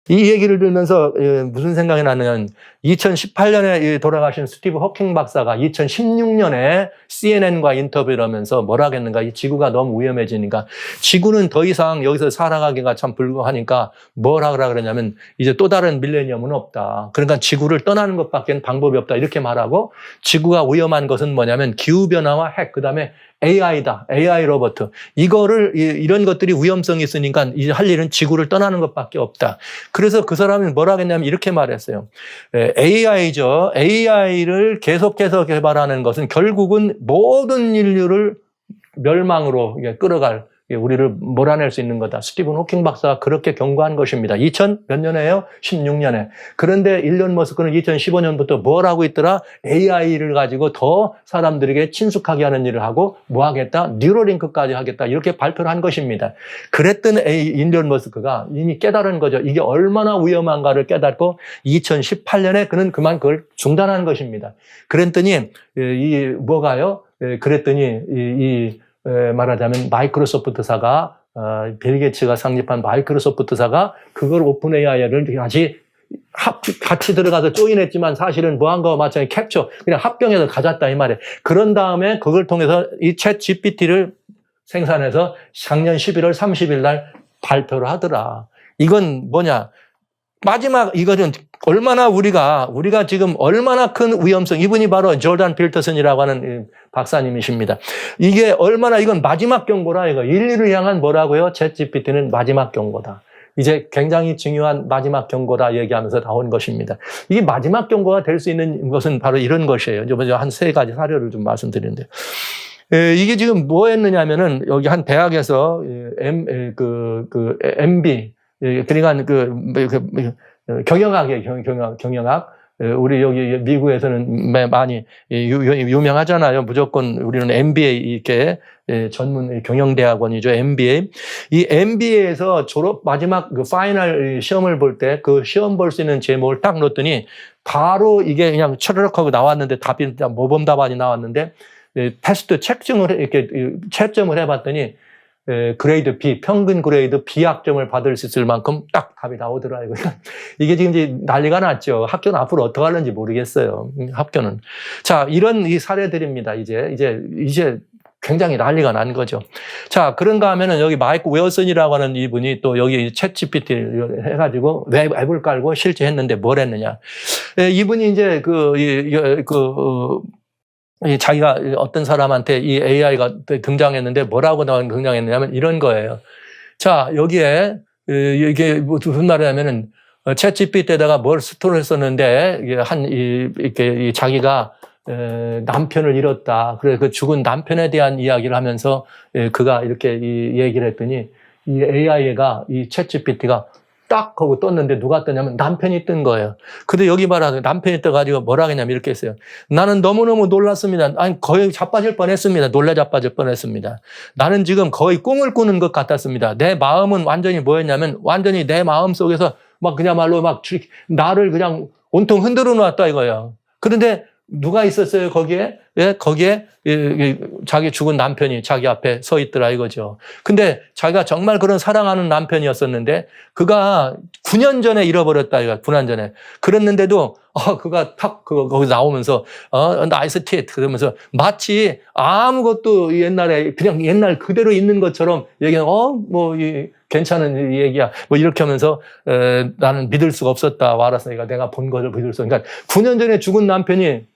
이 얘기를 들으면서 무슨 생각이 나냐면 2018년에 돌아가신 스티브 호킹 박사가 2016년에 CNN과 인터뷰를 하면서 뭐라 하겠는가, 이 지구가 너무 위험해지니까 지구는 더 이상 여기서 살아가기가 참 불가하니까 뭘 하라 그러냐면 이제 또 다른 밀레니엄은 없다. 그러니까 지구를 떠나는 것밖에 방법이 없다. 이렇게 말하고 지구가 위험한 것은 뭐냐면 기후변화와 핵, 그 다음에 AI다. AI 로봇. 이런 것들이 위험성이 있으니까 이제 할 일은 지구를 떠나는 것밖에 없다. 그래서 그 사람이 뭐라 하겠냐면 이렇게 말했어요. AI죠. AI를 계속해서 개발하는 것은 결국은 모든 인류를 멸망으로 끌어갈, 우리를 몰아낼 수 있는 거다. 스티븐 호킹 박사가 그렇게 경고한 것입니다. 2000 몇 년에요? 16년에. 그런데 일론 머스크는 2015년부터 뭘 하고 있더라? AI를 가지고 더 사람들에게 친숙하게 하는 일을 하고 뭐 하겠다? 뉴러링크까지 하겠다. 이렇게 발표를 한 것입니다. 그랬던 일론 머스크가 이미 깨달은 거죠. 이게 얼마나 위험한가를 깨닫고 2018년에 그는 그걸 중단한 것입니다. 그랬더니 뭐가요? 그랬더니 말하자면 마이크로소프트사가 빌 게이츠가 창립한 마이크로소프트사가 그걸 오픈 AI를 같이 들어가서 조인했지만 사실은 뭐한 거와 마찬가지 캡처 그냥 합병해서 가졌다 이 말이에요. 그런 다음에 그걸 통해서 이 챗 GPT를 생산해서 작년 11월 30일 날 발표를 하더라. 이건 뭐냐? 마지막 이거는 얼마나 우리가 지금 얼마나 큰 위험성, 이분이 바로 조단 필터슨이라고 하는 박사님이십니다. 이게 얼마나 이건 마지막 경고라 이거. 인류를 향한 뭐라고요? 챗 GPT는 마지막 경고다. 이제 굉장히 중요한 마지막 경고다 얘기하면서 나온 것입니다. 이게 마지막 경고가 될 수 있는 것은 바로 이런 것이에요. 먼저 한 3가지 사례를 좀 말씀드리는데요. 이게 지금 뭐 했느냐면은 여기 한 대학에서 MB 그러니까 경영학. 우리 여기 미국에서는 많이 유명하잖아요. 무조건 우리는 MBA 이렇게 전문 경영대학원이죠. MBA. 이 MBA에서 마지막 그 파이널 시험을 볼 때 그 시험 볼 수 있는 제목을 딱 넣었더니 바로 이게 그냥 철저하고 나왔는데 답이 모범 답안이 나왔는데 테스트 채점을 해봤더니 그레이드 B, 평균 그레이드 B학점을 받을 수 있을 만큼 딱 답이 나오더라고요. 이게 지금 이제 난리가 났죠. 학교는 앞으로 어떻게 하는지 모르겠어요. 학교는. 자, 이런 이 사례들입니다. 이제 굉장히 난리가 난 거죠. 자, 그런가 하면은 여기 마이크 웨어슨이라고 하는 이분이 또 여기 챗 GPT를 해가지고 웹을 깔고 실제 했는데 뭘 했느냐. 이분이 이제 자기가 어떤 사람한테 이 AI가 등장했는데 뭐라고 등장했느냐면 이런 거예요. 자, 여기에 이게 무슨 말이냐면은 챗 GPT에다가 뭘 스토리를 했었는데 이렇게 자기가 남편을 잃었다. 그래서 그 죽은 남편에 대한 이야기를 하면서 그가 이렇게 얘기를 했더니 이 AI가 이 챗 GPT가 딱 하고 떴는데 누가 떴냐면 남편이 뜬 거예요. 근데 여기 봐라. 남편이 떠가지고 뭐라 하냐면 이렇게 했어요. 나는 너무너무 놀랐습니다. 아니, 거의 자빠질 뻔했습니다. 놀라 자빠질 뻔했습니다. 나는 지금 거의 꿈을 꾸는 것 같았습니다. 내 마음은 완전히 뭐였냐면 완전히 내 마음 속에서 막 그냥말로 막 나를 그냥 온통 흔들어 놨다 이거예요. 그런데 누가 있었어요, 거기에? 예, 거기에 자기 죽은 남편이 자기 앞에 서 있더라 이거죠. 근데 자기가 정말 그런 사랑하는 남편이었었는데 그가 9년 전에 잃어버렸다 이거 9년 전에. 그랬는데도 그가 탁 거기 나오면서 나이스 티 그러면서 마치 아무것도 옛날에 그냥 옛날 그대로 있는 것처럼 얘기하는 괜찮은 얘기야. 뭐 이렇게 하면서 나는 믿을 수가 없었다. 와라스니까 내가 본 것을 믿을 수. 그러니까 9년 전에 죽은 남편이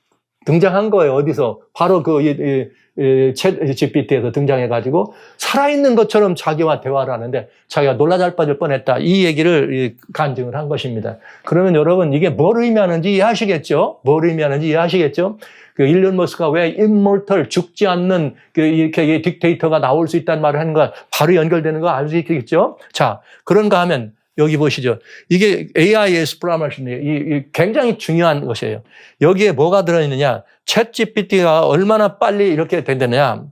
등장한 거예요. 어디서? 바로 챗 GPT에서 등장해가지고 살아있는 것처럼 자기와 대화를 하는데 자기가 놀라 잘 빠질 뻔했다. 이 얘기를 간증을 한 것입니다. 그러면 여러분 이게 뭘 의미하는지 이해하시겠죠? 뭘 의미하는지 이해하시겠죠? 일론 머스크가 왜 임몰털 죽지 않는 이렇게 딕테이터가 나올 수 있다는 말을 하는 거 바로 연결되는 거 알 수 있겠죠? 자, 그런가 하면 여기 보시죠. 이게 AI exploration이 굉장히 중요한 것이에요. 여기에 뭐가 들어있느냐? 챗 GPT가 얼마나 빨리 이렇게 된다냐?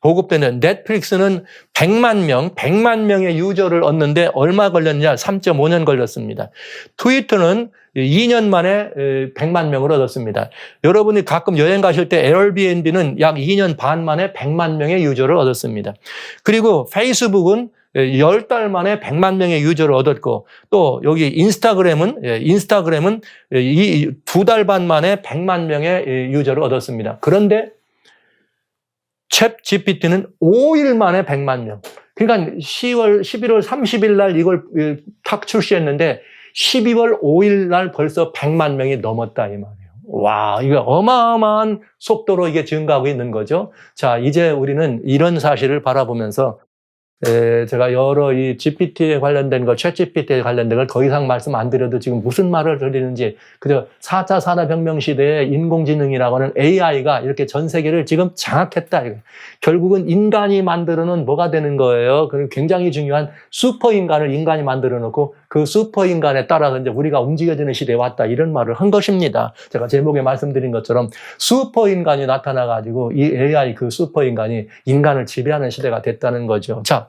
보급되는 넷플릭스는 100만 명의 유저를 얻는데 얼마 걸렸느냐? 3.5년 걸렸습니다. 트위터는 2년 만에 100만 명을 얻었습니다. 여러분이 가끔 여행 가실 때 에어비앤비는 약 2년 반 만에 100만 명의 유저를 얻었습니다. 그리고 페이스북은 10달 만에 100만 명의 유저를 얻었고 또 여기 인스타그램은 이 2달 반 만에 100만 명의 유저를 얻었습니다. 그런데 챗 GPT는 5일 만에 100만 명. 그러니까 11월 30일 날 이걸 탁 출시했는데 12월 5일 날 벌써 100만 명이 넘었다 이 말이에요. 와, 이거 어마어마한 속도로 이게 증가하고 있는 거죠. 자, 이제 우리는 이런 사실을 바라보면서 제가 여러 이 GPT에 관련된 것, 챗 GPT에 관련된 걸 더 이상 말씀 안 드려도 지금 무슨 말을 드리는지, 그저 4차 산업혁명 시대에 인공지능이라고 하는 AI가 이렇게 전 세계를 지금 장악했다. 결국은 인간이 만들어 놓은 뭐가 되는 거예요. 그리고 굉장히 중요한 슈퍼인간을 인간이 만들어 놓고 그 슈퍼인간에 따라서 이제 우리가 움직여지는 시대에 왔다. 이런 말을 한 것입니다. 제가 제목에 말씀드린 것처럼 슈퍼인간이 나타나가지고 이 AI 그 슈퍼인간이 인간을 지배하는 시대가 됐다는 거죠. 자,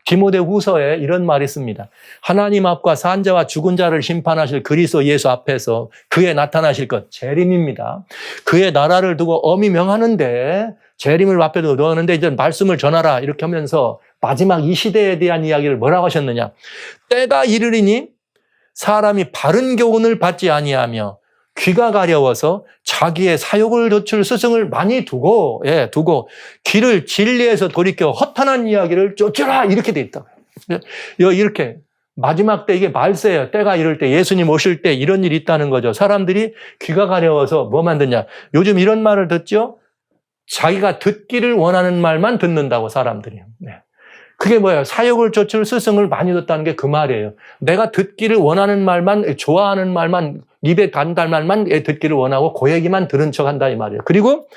디모데 후서에 이런 말이 있습니다. 하나님 앞과 산자와 죽은 자를 심판하실 그리스도 예수 앞에서 그의 나타나실 것, 재림입니다. 그의 나라를 두고 엄히 명하는데 재림을 앞에 두고 하는데 이제 말씀을 전하라 이렇게 하면서 마지막 이 시대에 대한 이야기를 뭐라고 하셨느냐. 때가 이르리니 사람이 바른 교훈을 받지 아니하며 귀가 가려워서 자기의 사욕을 좇을 스승을 많이 두고 길을 진리에서 돌이켜 허탄한 이야기를 쫓으라 이렇게 돼 있다. 이렇게 마지막 때 이게 말세예요. 때가 이럴 때 예수님 오실 때 이런 일이 있다는 거죠. 사람들이 귀가 가려워서 뭐만 듣냐. 요즘 이런 말을 듣죠. 자기가 듣기를 원하는 말만 듣는다고 사람들이. 그게 뭐예요? 사욕을 좇을 스승을 많이 듣다는 게 그 말이에요. 내가 듣기를 원하는 말만, 좋아하는 말만, 입에 간달 말만 듣기를 원하고 그 얘기만 들은 척 한다 이 말이에요. 그리고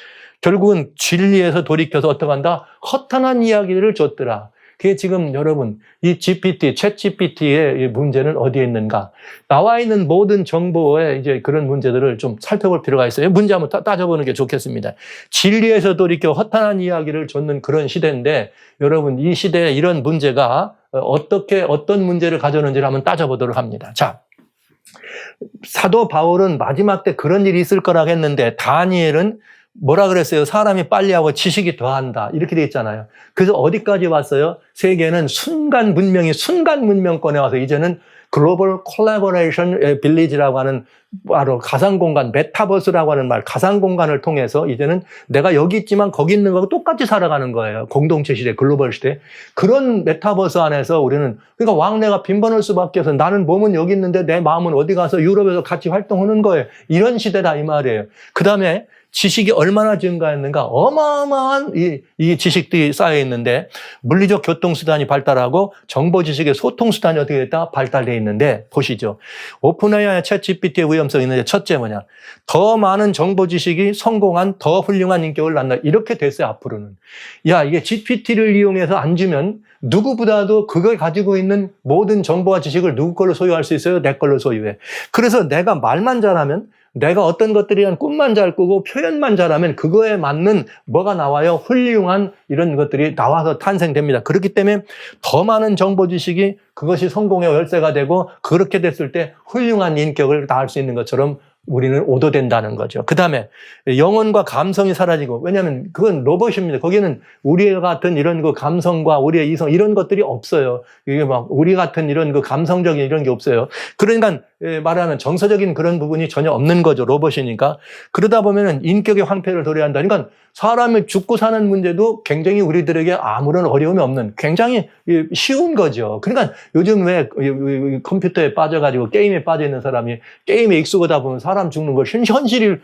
결국은 진리에서 돌이켜서 어떻게 한다? 허탄한 이야기를 줬더라. 그게 지금 여러분 이 GPT, 챗 GPT의 문제는 어디에 있는가? 나와 있는 모든 정보에 이제 그런 문제들을 좀 살펴볼 필요가 있어요. 문제 한번 따져보는 게 좋겠습니다. 진리에서 돌이켜 허탄한 이야기를 줬는 그런 시대인데 여러분 이 시대에 이런 문제가 어떤 문제를 가져오는지를 한번 따져보도록 합니다. 자, 사도 바울은 마지막 때 그런 일이 있을 거라고 했는데 다니엘은 뭐라 그랬어요? 사람이 빨리하고 지식이 더한다. 이렇게 돼 있잖아요. 그래서 어디까지 왔어요? 세계는 순간 문명권에 와서 이제는 글로벌 콜라보레이션 빌리지라고 하는 바로 가상공간, 메타버스라고 하는 말, 가상공간을 통해서 이제는 내가 여기 있지만 거기 있는 거하고 똑같이 살아가는 거예요. 공동체 시대, 글로벌 시대. 그런 메타버스 안에서 우리는 그러니까 왕래가 빈번할 수밖에 없어서 나는 몸은 여기 있는데 내 마음은 어디 가서 유럽에서 같이 활동하는 거예요. 이런 시대다 이 말이에요. 그 다음에 지식이 얼마나 증가했는가. 어마어마한 이 지식들이 쌓여 있는데 물리적 교통수단이 발달하고 정보 지식의 소통수단이 어떻게 됐다? 발달되어 있는데 보시죠. 오픈AI 챗GPT의 위험성이 있는데 첫째 뭐냐. 더 많은 정보 지식이 성공한 더 훌륭한 인격을 낳는다. 이렇게 됐어요, 앞으로는. 야, 이게 GPT를 이용해서 안 주면 누구보다도 그걸 가지고 있는 모든 정보와 지식을 누구 걸로 소유할 수 있어요? 내 걸로 소유해. 그래서 내가 말만 잘하면, 내가 어떤 것들에 대한 꿈만 잘 꾸고 표현만 잘하면 그거에 맞는 뭐가 나와요? 훌륭한 이런 것들이 나와서 탄생됩니다. 그렇기 때문에 더 많은 정보 지식이 그것이 성공의 열쇠가 되고 그렇게 됐을 때 훌륭한 인격을 낳을 수 있는 것처럼 우리는 오도된다는 거죠. 그 다음에 영혼과 감성이 사라지고, 왜냐하면 그건 로봇입니다. 거기는 우리 같은 이런 그 감성과 우리의 이성 이런 것들이 없어요. 이게 막 우리 같은 이런 그 감성적인 이런 게 없어요. 그러니까 말하는 정서적인 그런 부분이 전혀 없는 거죠. 로봇이니까. 그러다 보면은 인격의 황폐를 도래야 한다. 그러니까 사람이 죽고 사는 문제도 굉장히 우리들에게 아무런 어려움이 없는 굉장히 쉬운 거죠. 그러니까 요즘 왜 컴퓨터에 빠져가지고 게임에 빠져 있는 사람이 게임에 익숙하다 보면 사람 죽는 걸 현실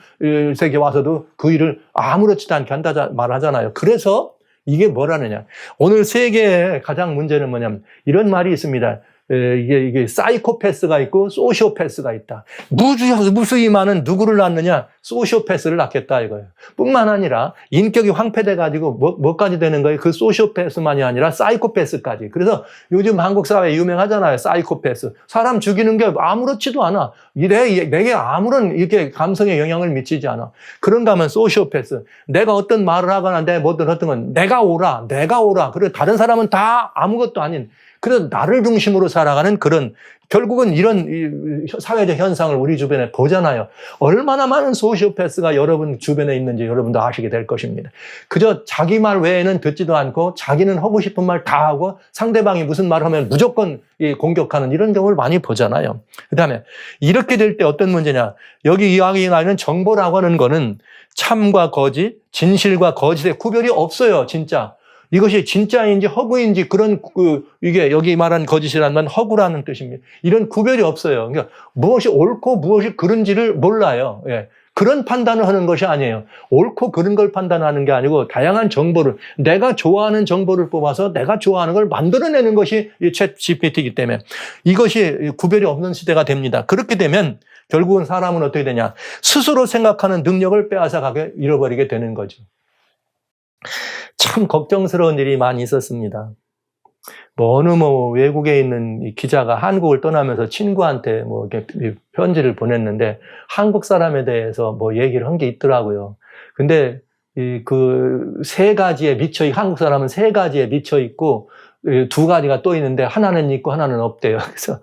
세계 와서도 그 일을 아무렇지도 않게 한다 말하잖아요. 그래서 이게 뭐라느냐. 오늘 세계의 가장 문제는 뭐냐면 이런 말이 있습니다. 이게 사이코패스가 있고 소시오패스가 있다. 무수히 많은 누구를 낳느냐? 소시오패스를 낳겠다 이거예요. 뿐만 아니라 인격이 황폐돼가지고 뭐까지 되는 거예요? 그 소시오패스만이 아니라 사이코패스까지. 그래서 요즘 한국 사회 유명하잖아요. 사이코패스. 사람 죽이는 게 아무렇지도 않아. 내게 아무런 이렇게 감성에 영향을 미치지 않아. 그런가 하면 소시오패스. 내가 어떤 말을 하거나 내가 뭐든 어떤 건 내가 오라. 그리고 다른 사람은 다 아무것도 아닌. 그래서 나를 중심으로 살아가는 그런, 결국은 이런 사회적 현상을 우리 주변에 보잖아요. 얼마나 많은 소시오패스가 여러분 주변에 있는지 여러분도 아시게 될 것입니다. 그저 자기 말 외에는 듣지도 않고 자기는 하고 싶은 말 다 하고 상대방이 무슨 말을 하면 무조건 공격하는 이런 경우를 많이 보잖아요. 그 다음에 이렇게 될 때 어떤 문제냐. 여기 이야기 나오는 정보라고 하는 거는 참과 거짓, 진실과 거짓의 구별이 없어요, 진짜. 이것이 진짜인지 허구인지 이게 여기 말한 거짓이라는 건 허구라는 뜻입니다. 이런 구별이 없어요. 그러니까 무엇이 옳고 무엇이 그른지를 몰라요. 예. 그런 판단을 하는 것이 아니에요. 옳고 그른 걸 판단하는 게 아니고 다양한 정보를, 내가 좋아하는 정보를 뽑아서 내가 좋아하는 걸 만들어내는 것이 이 챗 GPT이기 때문에 이것이 구별이 없는 시대가 됩니다. 그렇게 되면 결국은 사람은 어떻게 되냐. 스스로 생각하는 능력을 빼앗아가게 잃어버리게 되는 거죠. 참 걱정스러운 일이 많이 있었습니다. 어느 외국에 있는 이 기자가 한국을 떠나면서 친구한테 이렇게 편지를 보냈는데 한국 사람에 대해서 얘기를 한 게 있더라고요. 근데 그 세 가지에 한국 사람은 세 가지에 미쳐 있고 두 가지가 또 있는데 하나는 있고 하나는 없대요. 그래서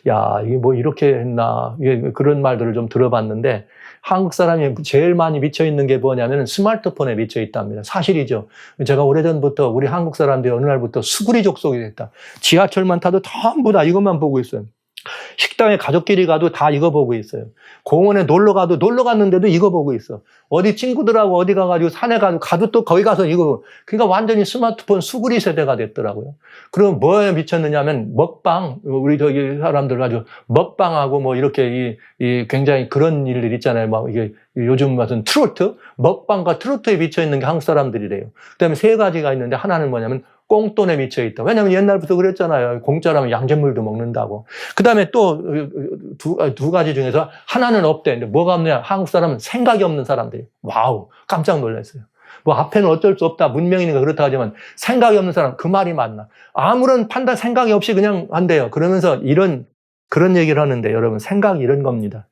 야, 이게 이렇게 했나. 그런 말들을 좀 들어봤는데 한국 사람이 제일 많이 미쳐 있는 게 뭐냐면 스마트폰에 미쳐 있답니다. 사실이죠. 제가 오래전부터 우리 한국 사람들이 어느 날부터 수구리 족속이 됐다. 지하철만 타도 전부 다 이것만 보고 있어요. 식당에 가족끼리 가도 다 이거 보고 있어요. 공원에 놀러 갔는데도 이거 보고 있어. 어디 친구들하고 어디 가가지고 산에 가도 또 거기 가서 이거. 그러니까 완전히 스마트폰 수구리 세대가 됐더라고요. 그럼 뭐에 미쳤느냐 하면 먹방, 우리 저기 사람들 가지고 먹방하고 이렇게 굉장히 그런 일들 있잖아요. 이게 요즘 무슨 트로트? 먹방과 트로트에 미쳐 있는 게 한국 사람들이래요. 그 다음에 세 가지가 있는데 하나는 뭐냐면 꽁돈에 미쳐 있다. 왜냐하면 옛날부터 그랬잖아요. 공짜라면 양잿물도 먹는다고. 그 다음에 또 두 가지 중에서 하나는 없대. 근데 뭐가 없냐? 한국 사람은 생각이 없는 사람들이. 와우, 깜짝 놀랐어요. 앞에는 어쩔 수 없다. 문명이니까 그렇다 하지만 생각이 없는 사람, 그 말이 맞나? 아무런 판단, 생각이 없이 그냥 한대요. 그러면서 그런 얘기를 하는데 여러분, 생각이 이런 겁니다.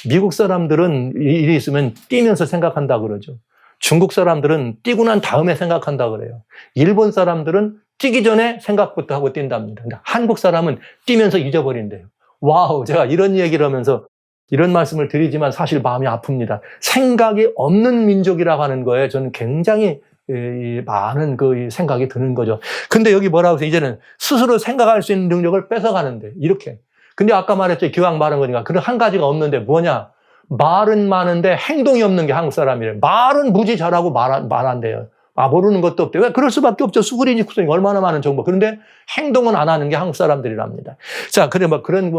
미국 사람들은 일이 있으면 뛰면서 생각한다 그러죠. 중국 사람들은 뛰고 난 다음에 생각한다 그래요. 일본 사람들은 뛰기 전에 생각부터 하고 뛴답니다. 근데 한국 사람은 뛰면서 잊어버린대요. 와우, 제가 이런 얘기를 하면서 이런 말씀을 드리지만 사실 마음이 아픕니다. 생각이 없는 민족이라고 하는 거에 저는 굉장히 많은 그 생각이 드는 거죠. 근데 여기 뭐라고 해서 이제는 스스로 생각할 수 있는 능력을 뺏어가는데, 이렇게. 근데 아까 말했죠. 기왕 말한 거니까. 그런 한 가지가 없는데 뭐냐? 말은 많은데 행동이 없는 게 한국 사람이래요. 말은 무지 잘하고 말한대요. 모르는 것도 없대. 왜? 그럴 수밖에 없죠. 수구리니 쿠성이 얼마나 많은 정보. 그런데 행동은 안 하는 게 한국 사람들이랍니다. 자, 그래, 그런,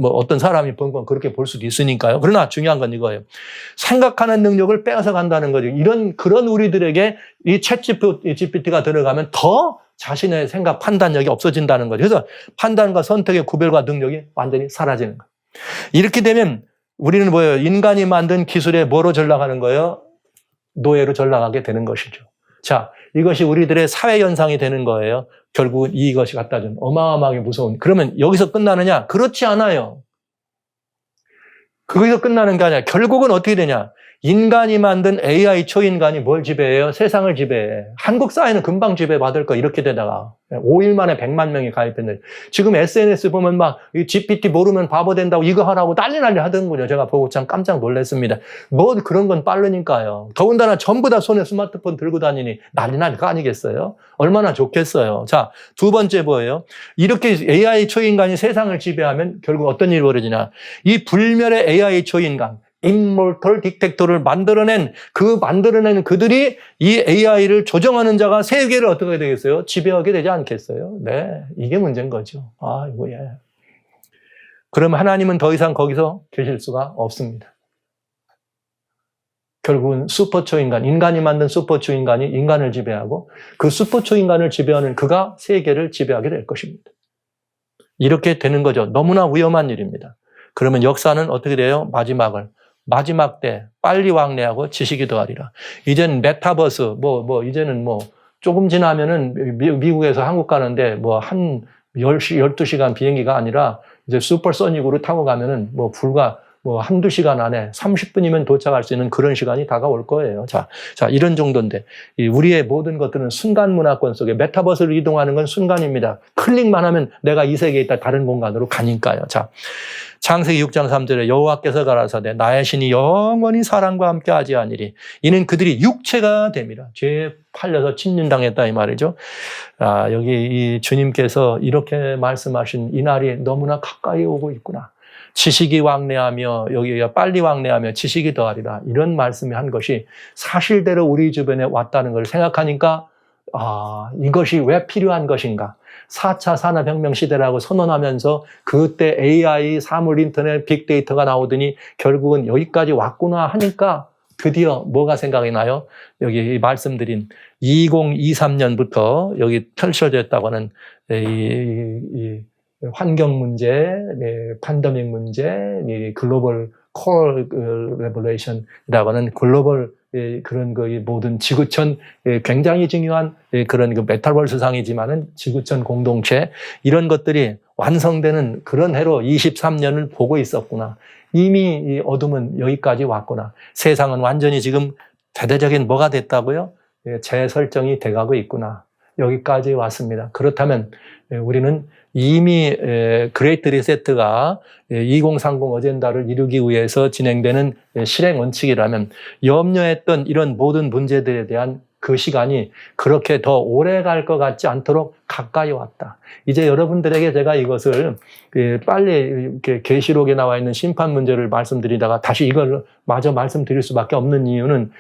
어떤 사람이 본 건 그렇게 볼 수도 있으니까요. 그러나 중요한 건 이거예요. 생각하는 능력을 빼앗아 간다는 거죠. 그런 우리들에게 이 챗 GPT가 들어가면 더 자신의 생각, 판단력이 없어진다는 거죠. 그래서 판단과 선택의 구별과 능력이 완전히 사라지는 거예요. 이렇게 되면 우리는 뭐예요? 인간이 만든 기술에 뭐로 전락하는 거예요? 노예로 전락하게 되는 것이죠. 자, 이것이 우리들의 사회 현상이 되는 거예요. 결국은 이것이 갖다 준 어마어마하게 무서운. 그러면 여기서 끝나느냐? 그렇지 않아요. 거기서 끝나는 게 아니라 결국은 어떻게 되냐? 인간이 만든 AI 초인간이 뭘 지배해요? 세상을 지배해. 한국 사회는 금방 지배받을 거 이렇게 되다가 5일 만에 100만 명이 가입했는데 지금 SNS 보면 막 GPT 모르면 바보 된다고 이거 하라고 난리 하던군요. 제가 보고 참 깜짝 놀랐습니다. 뭐 그런 건 빠르니까요. 더군다나 전부 다 손에 스마트폰 들고 다니니 난리 날 거 아니겠어요? 얼마나 좋겠어요. 자, 두 번째 뭐예요? 이렇게 AI 초인간이 세상을 지배하면 결국 어떤 일이 벌어지냐? 이 불멸의 AI 초인간 인몰털 딕텍터를 만들어낸 그들이 이 AI를 조정하는 자가 세계를 어떻게 하게 되겠어요? 지배하게 되지 않겠어요? 네, 이게 문제인 거죠. 이거 예. 그럼 하나님은 더 이상 거기서 계실 수가 없습니다. 결국은 슈퍼초인간, 인간이 만든 슈퍼초인간이 인간을 지배하고 그 슈퍼초인간을 지배하는 그가 세계를 지배하게 될 것입니다. 이렇게 되는 거죠. 너무나 위험한 일입니다. 그러면 역사는 어떻게 돼요? 마지막 때 빨리 왕래하고 지식이 더하리라. 이제는 메타버스, 이제는 조금 지나면은 미국에서 한국 가는데 한 12시간 비행기가 아니라 이제 슈퍼소닉으로 타고 가면은 불과 한두 시간 안에 30분이면 도착할 수 있는 그런 시간이 다가올 거예요. 자, 이런 정도인데, 우리의 모든 것들은 순간 문화권 속에 메타버스를 이동하는 건 순간입니다. 클릭만 하면 내가 이 세계에 있다 다른 공간으로 가니까요. 자, 창세기 6장 3절에 여호와께서 가라사대 나의 신이 영원히 사람과 함께 하지 아니리 이는 그들이 육체가 됨이라. 죄에 팔려서 침륜당했다 이 말이죠. 여기 이 주님께서 이렇게 말씀하신 이 날이 너무나 가까이 오고 있구나. 지식이 왕래하며 여기가 빨리 왕래하며 지식이 더하리라. 이런 말씀이 한 것이 사실대로 우리 주변에 왔다는 걸 생각하니까 이것이 왜 필요한 것인가. 4차 산업혁명 시대라고 선언하면서 그때 AI, 사물 인터넷, 빅데이터가 나오더니 결국은 여기까지 왔구나 하니까 드디어 뭐가 생각이 나요? 여기 말씀드린 2023년부터 여기 펼쳐졌다고 하는 이 환경 문제, 팬데믹 문제, 글로벌 콜 레볼레이션이라고 하는 글로벌 그런 모든 지구촌 굉장히 중요한 그런 메타버스상이지만은 지구촌 공동체 이런 것들이 완성되는 그런 해로 23년을 보고 있었구나. 이미 이 어둠은 여기까지 왔구나. 세상은 완전히 지금 대대적인 뭐가 됐다고요? 재설정이 돼가고 있구나. 여기까지 왔습니다. 그렇다면 우리는 이미 그레이트 리세트가 2030 어젠다를 이루기 위해서 진행되는 실행 원칙이라면 염려했던 이런 모든 문제들에 대한 그 시간이 그렇게 더 오래 갈 것 같지 않도록 가까이 왔다. 이제 여러분들에게 제가 이것을 빨리 이렇게 계시록에 나와 있는 심판 문제를 말씀드리다가 다시 이걸 마저 말씀드릴 수밖에 없는 이유는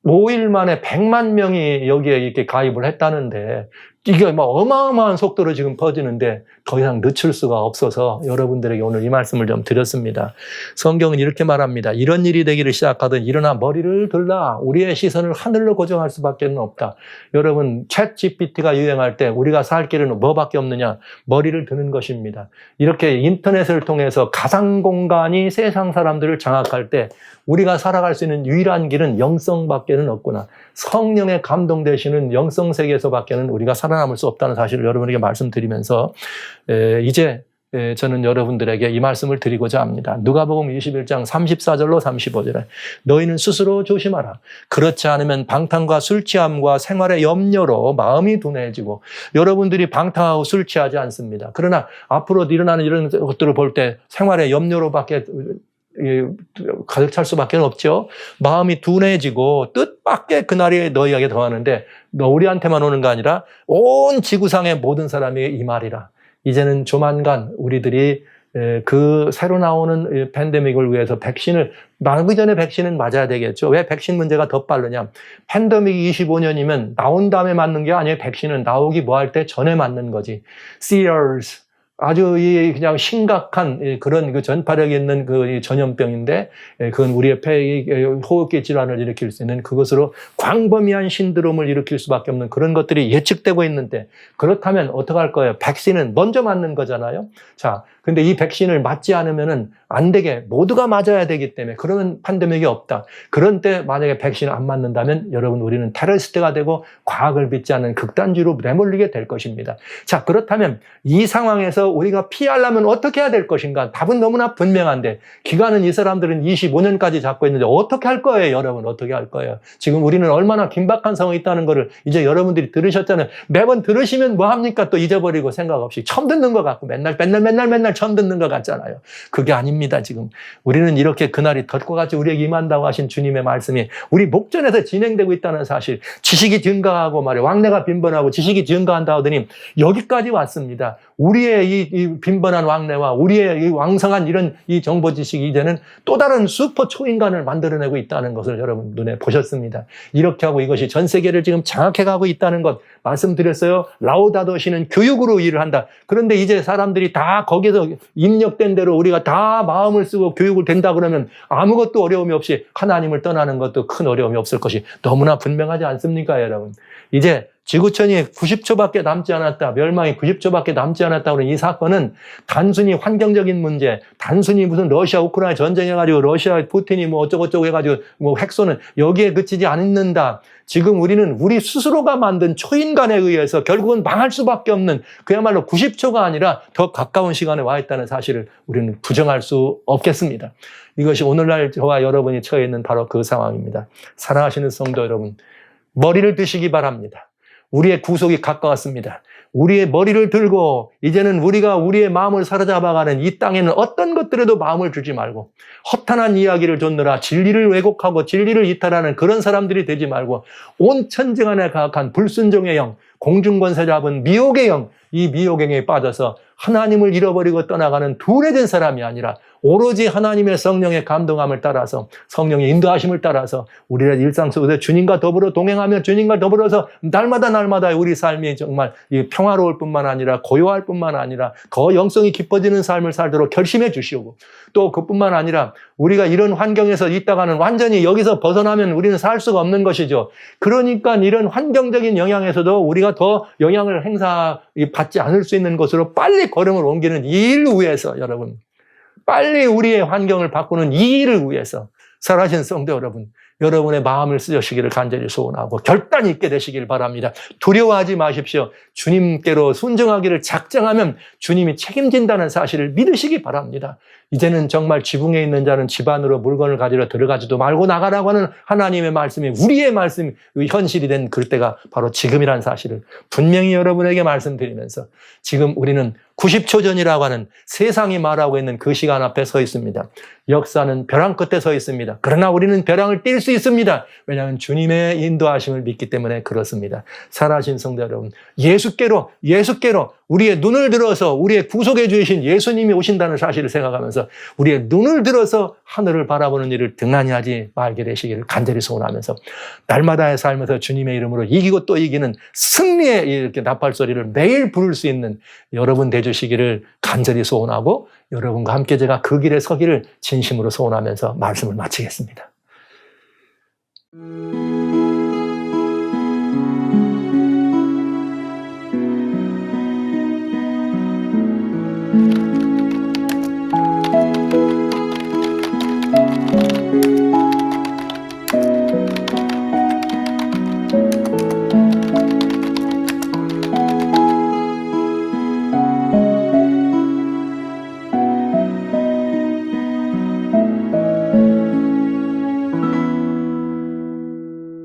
5일 만에 100만 명이 여기에 이렇게 가입을 했다는데 이게 어마어마한 속도로 지금 퍼지는데 더 이상 늦출 수가 없어서 여러분들에게 오늘 이 말씀을 좀 드렸습니다. 성경은 이렇게 말합니다. 이런 일이 되기를 시작하든 일어나 머리를 들라. 우리의 시선을 하늘로 고정할 수밖에 없다. 여러분 챗 GPT가 유행할 때 우리가 살 길은 뭐밖에 없느냐? 머리를 드는 것입니다. 이렇게 인터넷을 통해서 가상 공간이 세상 사람들을 장악할 때 우리가 살아갈 수 있는 유일한 길은 영성밖에는 없구나. 성령의 감동되시는 영성 세계에서밖에는 우리가 살아남을 수 없다는 사실을 여러분에게 말씀드리면서 이제 저는 여러분들에게 이 말씀을 드리고자 합니다. 누가복음 21장 34절로 35절에 너희는 스스로 조심하라. 그렇지 않으면 방탕과 술 취함과 생활의 염려로 마음이 둔해지고 여러분들이 방탕하고 술 취하지 않습니다. 그러나 앞으로 일어나는 이런 것들을 볼 때 생활의 염려로밖에 가득 찰 수밖에 없죠. 마음이 둔해지고 뜻밖의 그날이 너희에게 더하는데 우리한테만 오는 게 아니라 온 지구상의 모든 사람이 이 말이라. 이제는 조만간 우리들이 그 새로 나오는 팬데믹을 위해서 백신을 나오기 전에 백신은 맞아야 되겠죠. 왜 백신 문제가 더 빠르냐? 팬데믹이 25년이면 나온 다음에 맞는 게 아니에요. 백신은 나오기 뭐 할 때 전에 맞는 거지. SARS 아주 그냥 심각한 그런 그 전파력 있는 그 전염병인데, 그건 우리의 호흡기 질환을 일으킬 수 있는, 그것으로 광범위한 신드롬을 일으킬 수밖에 없는 그런 것들이 예측되고 있는데, 그렇다면 어떡할 거예요? 백신은 먼저 맞는 거잖아요. 자, 근데 이 백신을 맞지 않으면은 안 되게 모두가 맞아야 되기 때문에, 그러면 팬데믹이 없다. 그런 때 만약에 백신을 안 맞는다면 여러분, 우리는 테러리스트가 되고 과학을 믿지 않는 극단주의로 내몰리게 될 것입니다. 자, 그렇다면 이 상황에서 우리가 피하려면 어떻게 해야 될 것인가? 답은 너무나 분명한데, 기간은 이 사람들은 25년까지 잡고 있는데 어떻게 할 거예요? 여러분, 어떻게 할 거예요? 지금 우리는 얼마나 긴박한 상황이 있다는 거를 이제 여러분들이 들으셨잖아요. 매번 들으시면 뭐 합니까? 또 잊어버리고 생각 없이 처음 듣는 것 같고 맨날 처음 듣는 것 같잖아요. 그게 아닙니다. 지금 우리는 이렇게 그날이 덧과 같이 우리에게 임한다고 하신 주님의 말씀이 우리 목전에서 진행되고 있다는 사실, 지식이 증가하고 말이에요. 왕래가 빈번하고 지식이 증가한다 하더니 여기까지 왔습니다. 우리의 이 빈번한 왕래와 우리의 이 왕성한 이런 이 정보 지식이 이제는 또 다른 슈퍼 초인간을 만들어내고 있다는 것을 여러분 눈에 보셨습니다. 이렇게 하고 이것이 전 세계를 지금 장악해가고 있다는 것 말씀드렸어요. 라우다도 시는 교육으로 일을 한다. 그런데 이제 사람들이 다 거기서 입력된 대로 우리가 다 마음을 쓰고 교육을 된다 그러면 아무것도 어려움이 없이 하나님을 떠나는 것도 큰 어려움이 없을 것이 너무나 분명하지 않습니까, 여러분? 이제 지구촌이 90초밖에 남지 않았다, 멸망이 90초밖에 남지 않았다 그런 이 사건은 단순히 환경적인 문제, 단순히 무슨 러시아 우크라이나 전쟁해가지고 러시아 푸틴이 뭐 어쩌고저쩌고 해가지고 뭐 핵 쏘는 여기에 그치지 않는다. 지금 우리는 우리 스스로가 만든 초인간에 의해서 결국은 망할 수밖에 없는, 그야말로 90초가 아니라 더 가까운 시간에 와 있다는 사실을 우리는 부정할 수 없겠습니다. 이것이 오늘날 저와 여러분이 처해 있는 바로 그 상황입니다. 사랑하시는 성도 여러분, 머리를 드시기 바랍니다. 우리의 구속이 가까웠습니다. 우리의 머리를 들고 이제는 우리가 우리의 마음을 사로잡아가는 이 땅에는 어떤 것들에도 마음을 주지 말고, 허탄한 이야기를 줬느라 진리를 왜곡하고 진리를 이탈하는 그런 사람들이 되지 말고, 온 천지간에 가득한 불순종의 영, 공중권세 잡은 미혹의 영, 이 미혹행에 빠져서 하나님을 잃어버리고 떠나가는 둔해진 사람이 아니라 오로지 하나님의 성령의 감동함을 따라서, 성령의 인도하심을 따라서 우리의 일상 속에서 주님과 더불어 동행하며 주님과 더불어서 날마다 우리 삶이 정말 평화로울 뿐만 아니라 고요할 뿐만 아니라 더 영성이 깊어지는 삶을 살도록 결심해 주시고, 또 그뿐만 아니라 우리가 이런 환경에서 있다가는 완전히 여기서 벗어나면 우리는 살 수가 없는 것이죠. 그러니까 이런 환경적인 영향에서도 우리가 더 영향을 받지 않을 수 있는 것으로 빨리 걸음을 옮기는 이 일을 위해서, 여러분, 빨리 우리의 환경을 바꾸는 이 일을 위해서 살아신 성도 여러분, 여러분의 마음을 쓰시기를 간절히 소원하고 결단이 있게 되시길 바랍니다. 두려워하지 마십시오. 주님께로 순종하기를 작정하면 주님이 책임진다는 사실을 믿으시기 바랍니다. 이제는 정말 지붕에 있는 자는 집 안으로 물건을 가지러 들어가지도 말고 나가라고 하는 하나님의 말씀이 우리의 말씀, 현실이 된 그때가 바로 지금이라는 사실을 분명히 여러분에게 말씀드리면서, 지금 우리는 90초 전이라고 하는 세상이 말하고 있는 그 시간 앞에 서 있습니다. 역사는 벼랑 끝에 서 있습니다. 그러나 우리는 벼랑을 뛸 수 있습니다. 왜냐하면 주님의 인도하심을 믿기 때문에 그렇습니다. 살아신 성도 여러분, 예수께로 우리의 눈을 들어서 우리의 구속해 주신 예수님이 오신다는 사실을 생각하면서 우리의 눈을 들어서 하늘을 바라보는 일을 등한히 하지 말게 되시기를 간절히 소원하면서, 날마다의 삶에서 주님의 이름으로 이기고 또 이기는 승리의 이렇게 나팔소리를 매일 부를 수 있는 여러분 되주시기를 간절히 소원하고, 여러분과 함께 제가 그 길에 서기를 진심으로 소원하면서 말씀을 마치겠습니다.